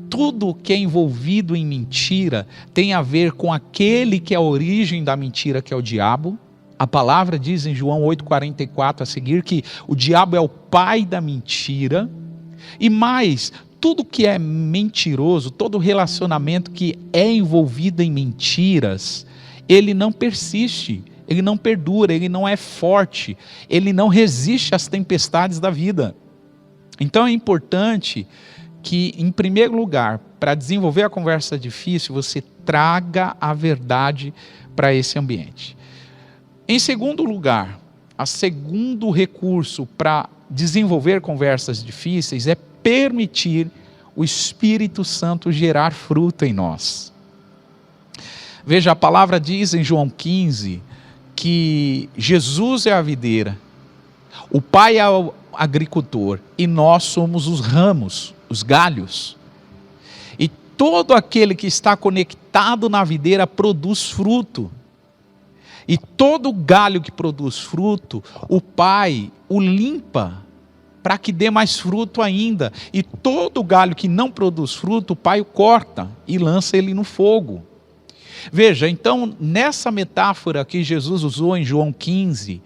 tudo que é envolvido em mentira tem a ver com aquele que é a origem da mentira, que é o diabo. A palavra diz em João 8,44 a seguir que o diabo é o pai da mentira. E mais, tudo que é mentiroso, todo relacionamento que é envolvido em mentiras, ele não persiste, ele não perdura, ele não é forte, ele não resiste às tempestades da vida. Então é importante que, em primeiro lugar, para desenvolver a conversa difícil, você traga a verdade para esse ambiente. Em segundo lugar, o segundo recurso para desenvolver conversas difíceis é permitir o Espírito Santo gerar fruto em nós. Veja, a palavra diz em João 15 que Jesus é a videira, o Pai é o agricultor e nós somos os ramos, os galhos. E todo aquele que está conectado na videira produz fruto. E todo galho que produz fruto, o Pai o limpa para que dê mais fruto ainda. E todo galho que não produz fruto, o Pai o corta e lança ele no fogo. Veja, então, nessa metáfora que Jesus usou em João 15,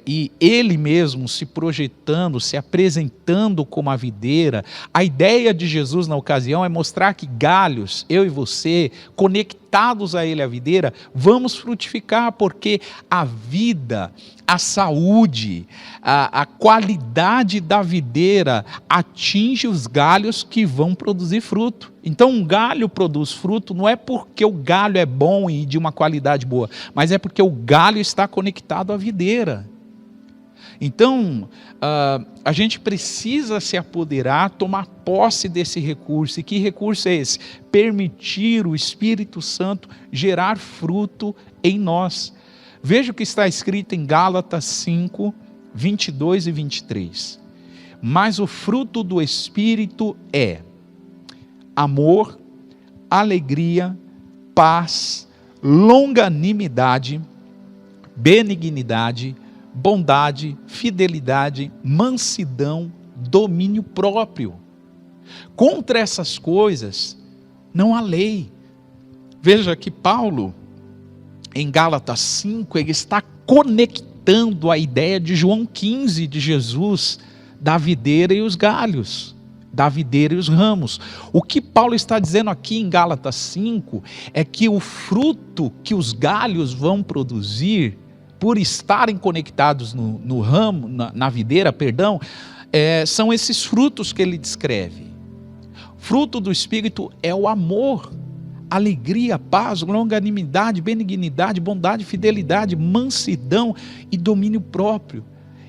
e ele mesmo se projetando, se apresentando como a videira, a ideia de Jesus na ocasião é mostrar que galhos, eu e você, conectados a ele, a videira, vamos frutificar, porque a vida, a saúde, a qualidade da videira atinge os galhos que vão produzir fruto. Então um galho produz fruto não é porque o galho é bom e de uma qualidade boa, mas é porque o galho está conectado à videira. Então a gente precisa se apoderar, tomar posse desse recurso. E que recurso é esse? Permitir o Espírito Santo gerar fruto em nós. Veja o que está escrito em Gálatas 5, 22 e 23. Mas o fruto do Espírito é amor, alegria, paz, longanimidade, benignidade, bondade, fidelidade, mansidão, domínio próprio. Contra essas coisas não há lei. Veja que Paulo, em Gálatas 5, ele está conectando a ideia de João 15, de Jesus, da videira e os galhos, da videira e os ramos. O que Paulo está dizendo aqui em Gálatas 5 é que o fruto que os galhos vão produzir, por estarem conectados no ramo, na videira, perdão, são esses frutos que ele descreve. Fruto do Espírito é o amor, alegria, paz, longanimidade, benignidade, bondade, fidelidade, mansidão e domínio próprio.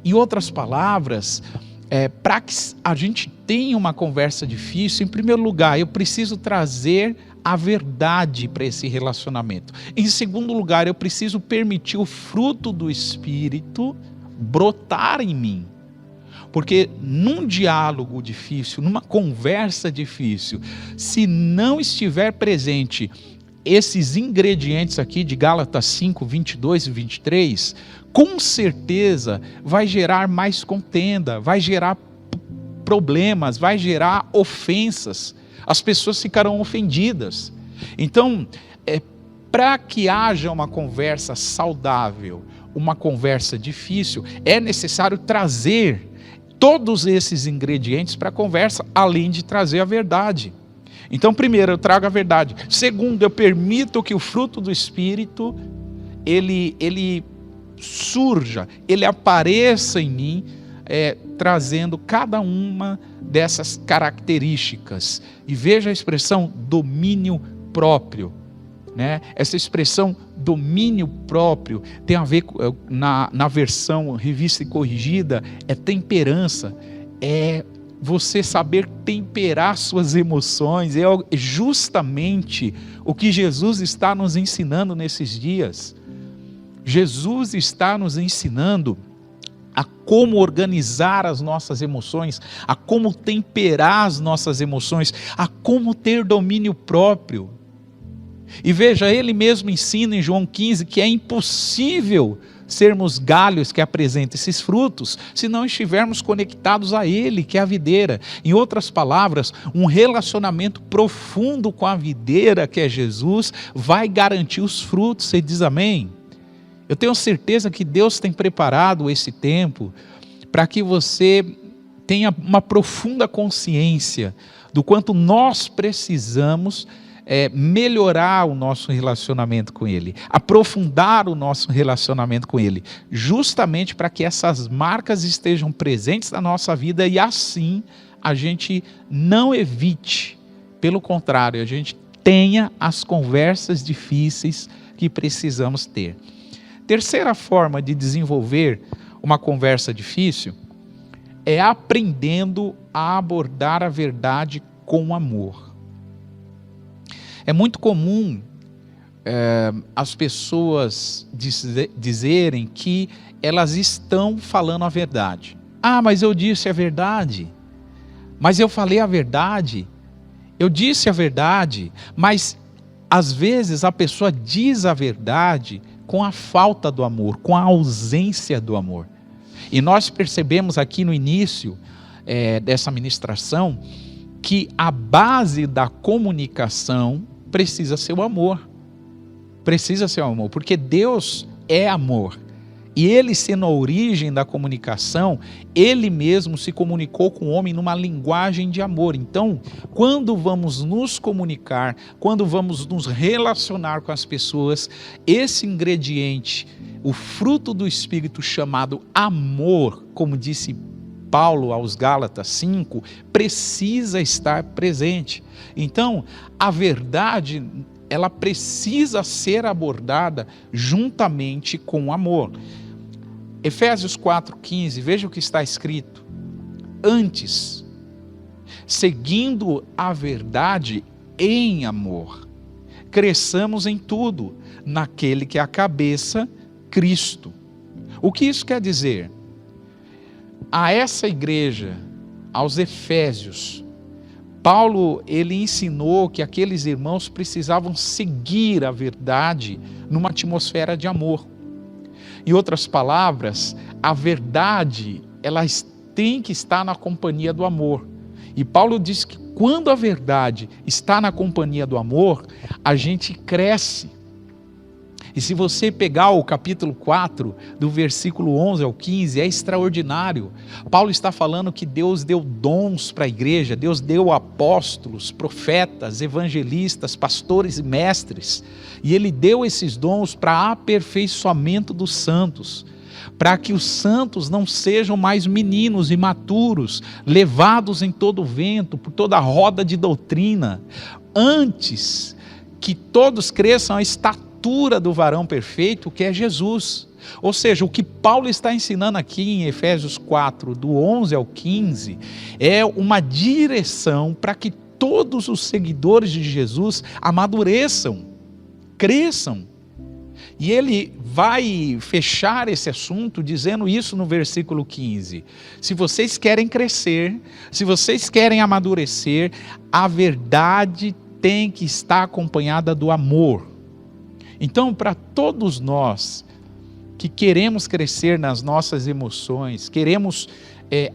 Em outras palavras, para que a gente tenha uma conversa difícil, em primeiro lugar, eu preciso trazer a verdade para esse relacionamento. Em segundo lugar, eu preciso permitir o fruto do Espírito brotar em mim. Porque num diálogo difícil, numa conversa difícil, se não estiver presente esses ingredientes aqui de Gálatas 5, 22 e 23, com certeza vai gerar mais contenda, vai gerar problemas, vai gerar ofensas. As pessoas ficarão ofendidas. Então, para que haja uma conversa saudável, uma conversa difícil, é necessário trazer todos esses ingredientes para a conversa, além de trazer a verdade. Então, primeiro, eu trago a verdade. Segundo, eu permito que o fruto do Espírito, ele surja, ele apareça em mim, trazendo cada uma dessas características. E veja a expressão domínio próprio, né? Essa expressão domínio próprio tem a ver, na versão revista e corrigida, é temperança, é você saber temperar suas emoções. É justamente o que Jesus está nos ensinando nesses dias. Jesus está nos ensinando a como organizar as nossas emoções, a como temperar as nossas emoções, a como ter domínio próprio. E veja, ele mesmo ensina em João 15 que é impossível sermos galhos que apresentam esses frutos se não estivermos conectados a ele, que é a videira. Em outras palavras, um relacionamento profundo com a videira, que é Jesus, vai garantir os frutos. Você diz amém? Eu tenho certeza que Deus tem preparado esse tempo para que você tenha uma profunda consciência do quanto nós precisamos melhorar o nosso relacionamento com Ele, aprofundar o nosso relacionamento com Ele, justamente para que essas marcas estejam presentes na nossa vida e assim a gente não evite, pelo contrário, a gente tenha as conversas difíceis que precisamos ter. Terceira forma de desenvolver uma conversa difícil é aprendendo a abordar a verdade com amor. É muito comum as pessoas dizerem que elas estão falando a verdade. Ah, mas eu disse a verdade. Mas eu falei a verdade. Eu disse a verdade. Mas às vezes a pessoa diz a verdade com a falta do amor, com a ausência do amor. E nós percebemos aqui no início dessa ministração que a base da comunicação precisa ser o amor. Precisa ser o amor, porque Deus é amor. E Ele, sendo a origem da comunicação, Ele mesmo se comunicou com o homem numa linguagem de amor. Então, quando vamos nos comunicar, quando vamos nos relacionar com as pessoas, esse ingrediente, o fruto do Espírito chamado amor, como disse Paulo aos Gálatas 5, precisa estar presente. Então, a verdade, ela precisa ser abordada juntamente com o amor. Efésios 4,15, veja o que está escrito. Antes, seguindo a verdade em amor, cresçamos em tudo, naquele que é a cabeça, Cristo. O que isso quer dizer? A essa igreja, aos Efésios, Paulo, ele ensinou que aqueles irmãos precisavam seguir a verdade numa atmosfera de amor. Em outras palavras, a verdade, ela tem que estar na companhia do amor. E Paulo diz que quando a verdade está na companhia do amor, a gente cresce. E se você pegar o capítulo 4, do versículo 11 ao 15, é extraordinário. Paulo está falando que Deus deu dons para a igreja, Deus deu apóstolos, profetas, evangelistas, pastores e mestres. E Ele deu esses dons para aperfeiçoamento dos santos, para que os santos não sejam mais meninos imaturos, levados em todo o vento, por toda a roda de doutrina. Antes que todos cresçam a estatura do varão perfeito, que é Jesus. Ou seja, o que Paulo está ensinando aqui em Efésios 4, do 11 ao 15, é uma direção para que todos os seguidores de Jesus amadureçam, cresçam. E ele vai fechar esse assunto dizendo isso no versículo 15. Se vocês querem crescer, se vocês querem amadurecer, a verdade tem que estar acompanhada do amor. Então, para todos nós que queremos crescer nas nossas emoções, queremos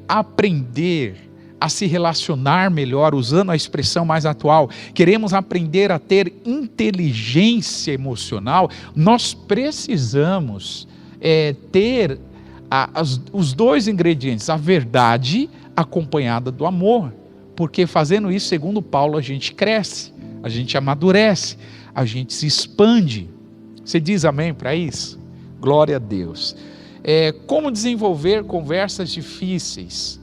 aprender a se relacionar melhor, usando a expressão mais atual, queremos aprender a ter inteligência emocional, nós precisamos ter os dois ingredientes, a verdade acompanhada do amor, porque fazendo isso, segundo Paulo, a gente cresce, a gente amadurece, a gente se expande. Você diz amém para isso? Glória a Deus. Como desenvolver conversas difíceis?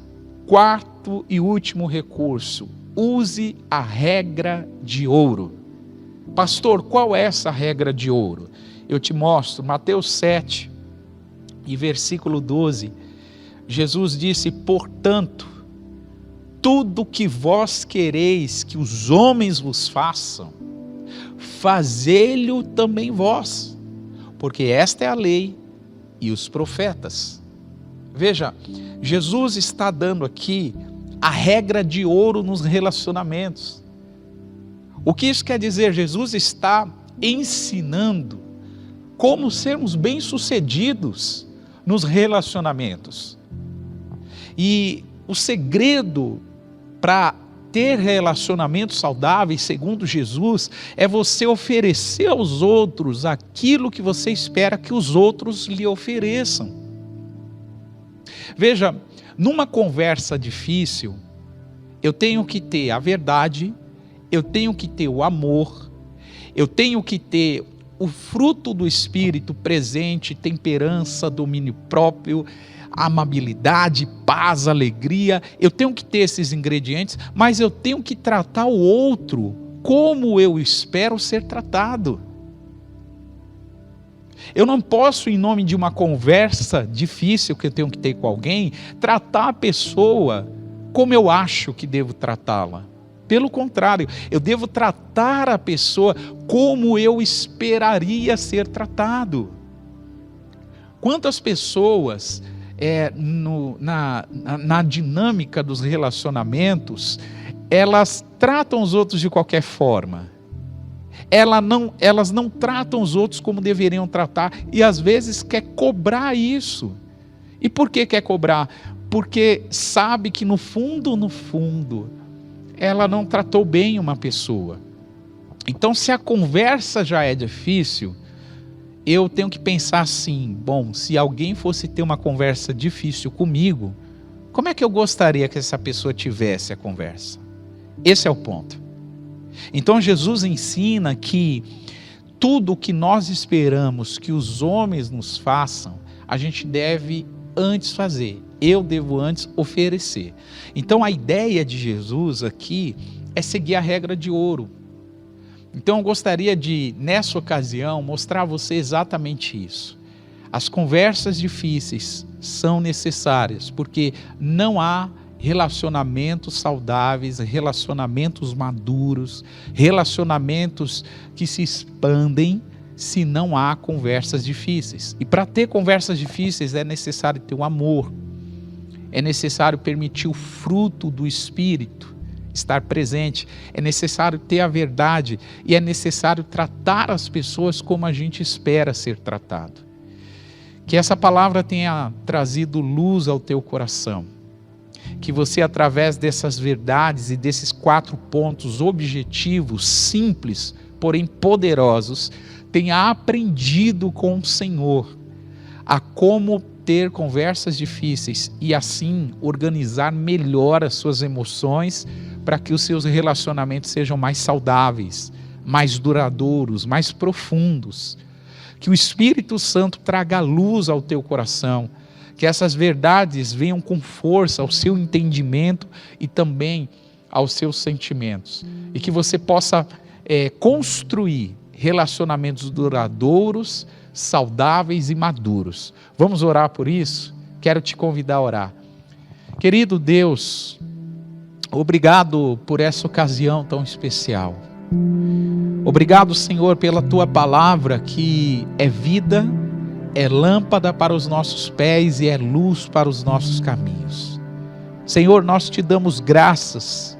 Quarto e último recurso, use a regra de ouro. Pastor, qual é essa regra de ouro? Eu te mostro, Mateus 7 e versículo 12, Jesus disse: portanto, tudo que vós quereis que os homens vos façam, fazei-lho também vós, porque esta é a lei e os profetas. Veja, Jesus está dando aqui a regra de ouro nos relacionamentos. O que isso quer dizer? Jesus está ensinando como sermos bem-sucedidos nos relacionamentos. E o segredo para ter relacionamentos saudáveis, segundo Jesus, é você oferecer aos outros aquilo que você espera que os outros lhe ofereçam. Veja, numa conversa difícil, eu tenho que ter a verdade, eu tenho que ter o amor, eu tenho que ter o fruto do Espírito presente, temperança, domínio próprio, amabilidade, paz, alegria. Eu tenho que ter esses ingredientes, mas eu tenho que tratar o outro como eu espero ser tratado. Eu não posso, em nome de uma conversa difícil que eu tenho que ter com alguém, tratar a pessoa como eu acho que devo tratá-la. Pelo contrário, eu devo tratar a pessoa como eu esperaria ser tratado. Quantas pessoas, na dinâmica dos relacionamentos, elas tratam os outros de qualquer forma. Elas não tratam os outros como deveriam tratar e às vezes quer cobrar isso. E por que quer cobrar? Porque sabe que no fundo, ela não tratou bem uma pessoa. Então, se a conversa já é difícil, eu tenho que pensar assim: bom, se alguém fosse ter uma conversa difícil comigo, como é que eu gostaria que essa pessoa tivesse a conversa? Esse é o ponto. Então Jesus ensina que tudo o que nós esperamos que os homens nos façam, a gente deve antes fazer. Eu devo antes oferecer. Então a ideia de Jesus aqui é seguir a regra de ouro. Então eu gostaria de, nessa ocasião, mostrar a você exatamente isso. As conversas difíceis são necessárias, porque não há relacionamentos saudáveis, relacionamentos maduros, relacionamentos que se expandem se não há conversas difíceis. E para ter conversas difíceis é necessário ter o amor, é necessário permitir o fruto do Espírito estar presente, é necessário ter a verdade e é necessário tratar as pessoas como a gente espera ser tratado. Que essa palavra tenha trazido luz ao teu coração. Que você, através dessas verdades e desses 4 pontos objetivos, simples, porém poderosos, tenha aprendido com o Senhor a como ter conversas difíceis e assim organizar melhor as suas emoções para que os seus relacionamentos sejam mais saudáveis, mais duradouros, mais profundos. Que o Espírito Santo traga luz ao teu coração, que essas verdades venham com força ao seu entendimento e também aos seus sentimentos. E que você possa construir relacionamentos duradouros, saudáveis e maduros. Vamos orar por isso? Quero te convidar a orar. Querido Deus, obrigado por essa ocasião tão especial. Obrigado, Senhor, pela Tua palavra que é vida, é lâmpada para os nossos pés e é luz para os nossos caminhos. Senhor, nós te damos graças,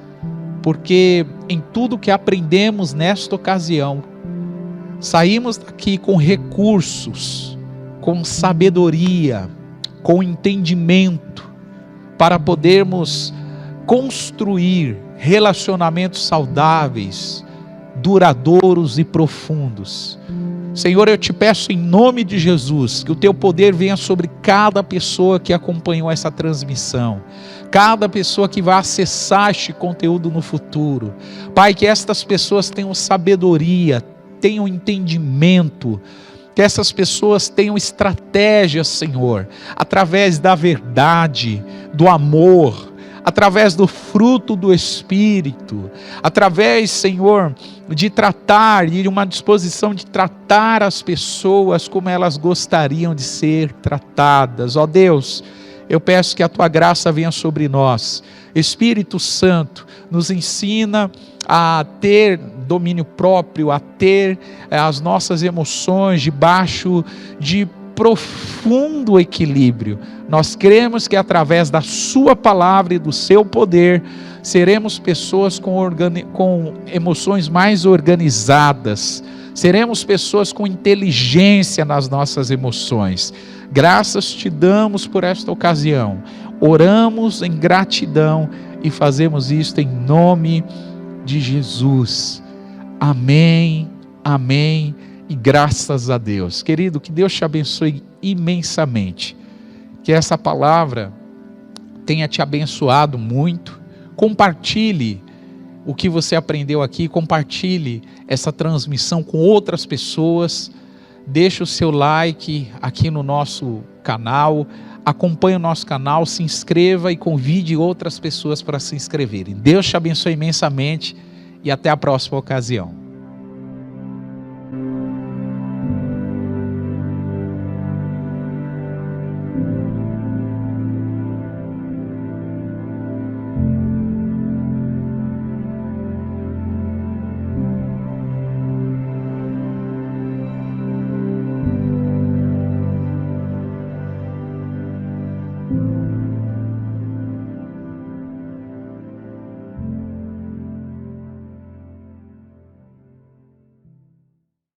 porque em tudo que aprendemos nesta ocasião, saímos daqui com recursos, com sabedoria, com entendimento, para podermos construir relacionamentos saudáveis, duradouros e profundos. Senhor, eu te peço em nome de Jesus, que o teu poder venha sobre cada pessoa que acompanhou essa transmissão, cada pessoa que vai acessar este conteúdo no futuro. Pai, que estas pessoas tenham sabedoria, tenham entendimento, que essas pessoas tenham estratégias, Senhor, através da verdade, do amor, através do fruto do Espírito, através, Senhor, de tratar e de uma disposição de tratar as pessoas como elas gostariam de ser tratadas. Ó Deus, eu peço que a Tua graça venha sobre nós. Espírito Santo, nos ensina a ter domínio próprio, a ter as nossas emoções debaixo de profundo equilíbrio. Nós cremos que através da Sua palavra e do Seu poder, seremos pessoas com emoções mais organizadas, seremos pessoas com inteligência nas nossas emoções. Graças te damos por esta ocasião, oramos em gratidão e fazemos isto em nome de Jesus. Amém, amém e graças a Deus. Querido, que Deus te abençoe imensamente, que essa palavra tenha te abençoado muito. Compartilhe o que você aprendeu aqui, compartilhe essa transmissão com outras pessoas, deixe o seu like aqui no nosso canal, acompanhe o nosso canal, se inscreva e convide outras pessoas para se inscreverem. Deus te abençoe imensamente e até a próxima ocasião.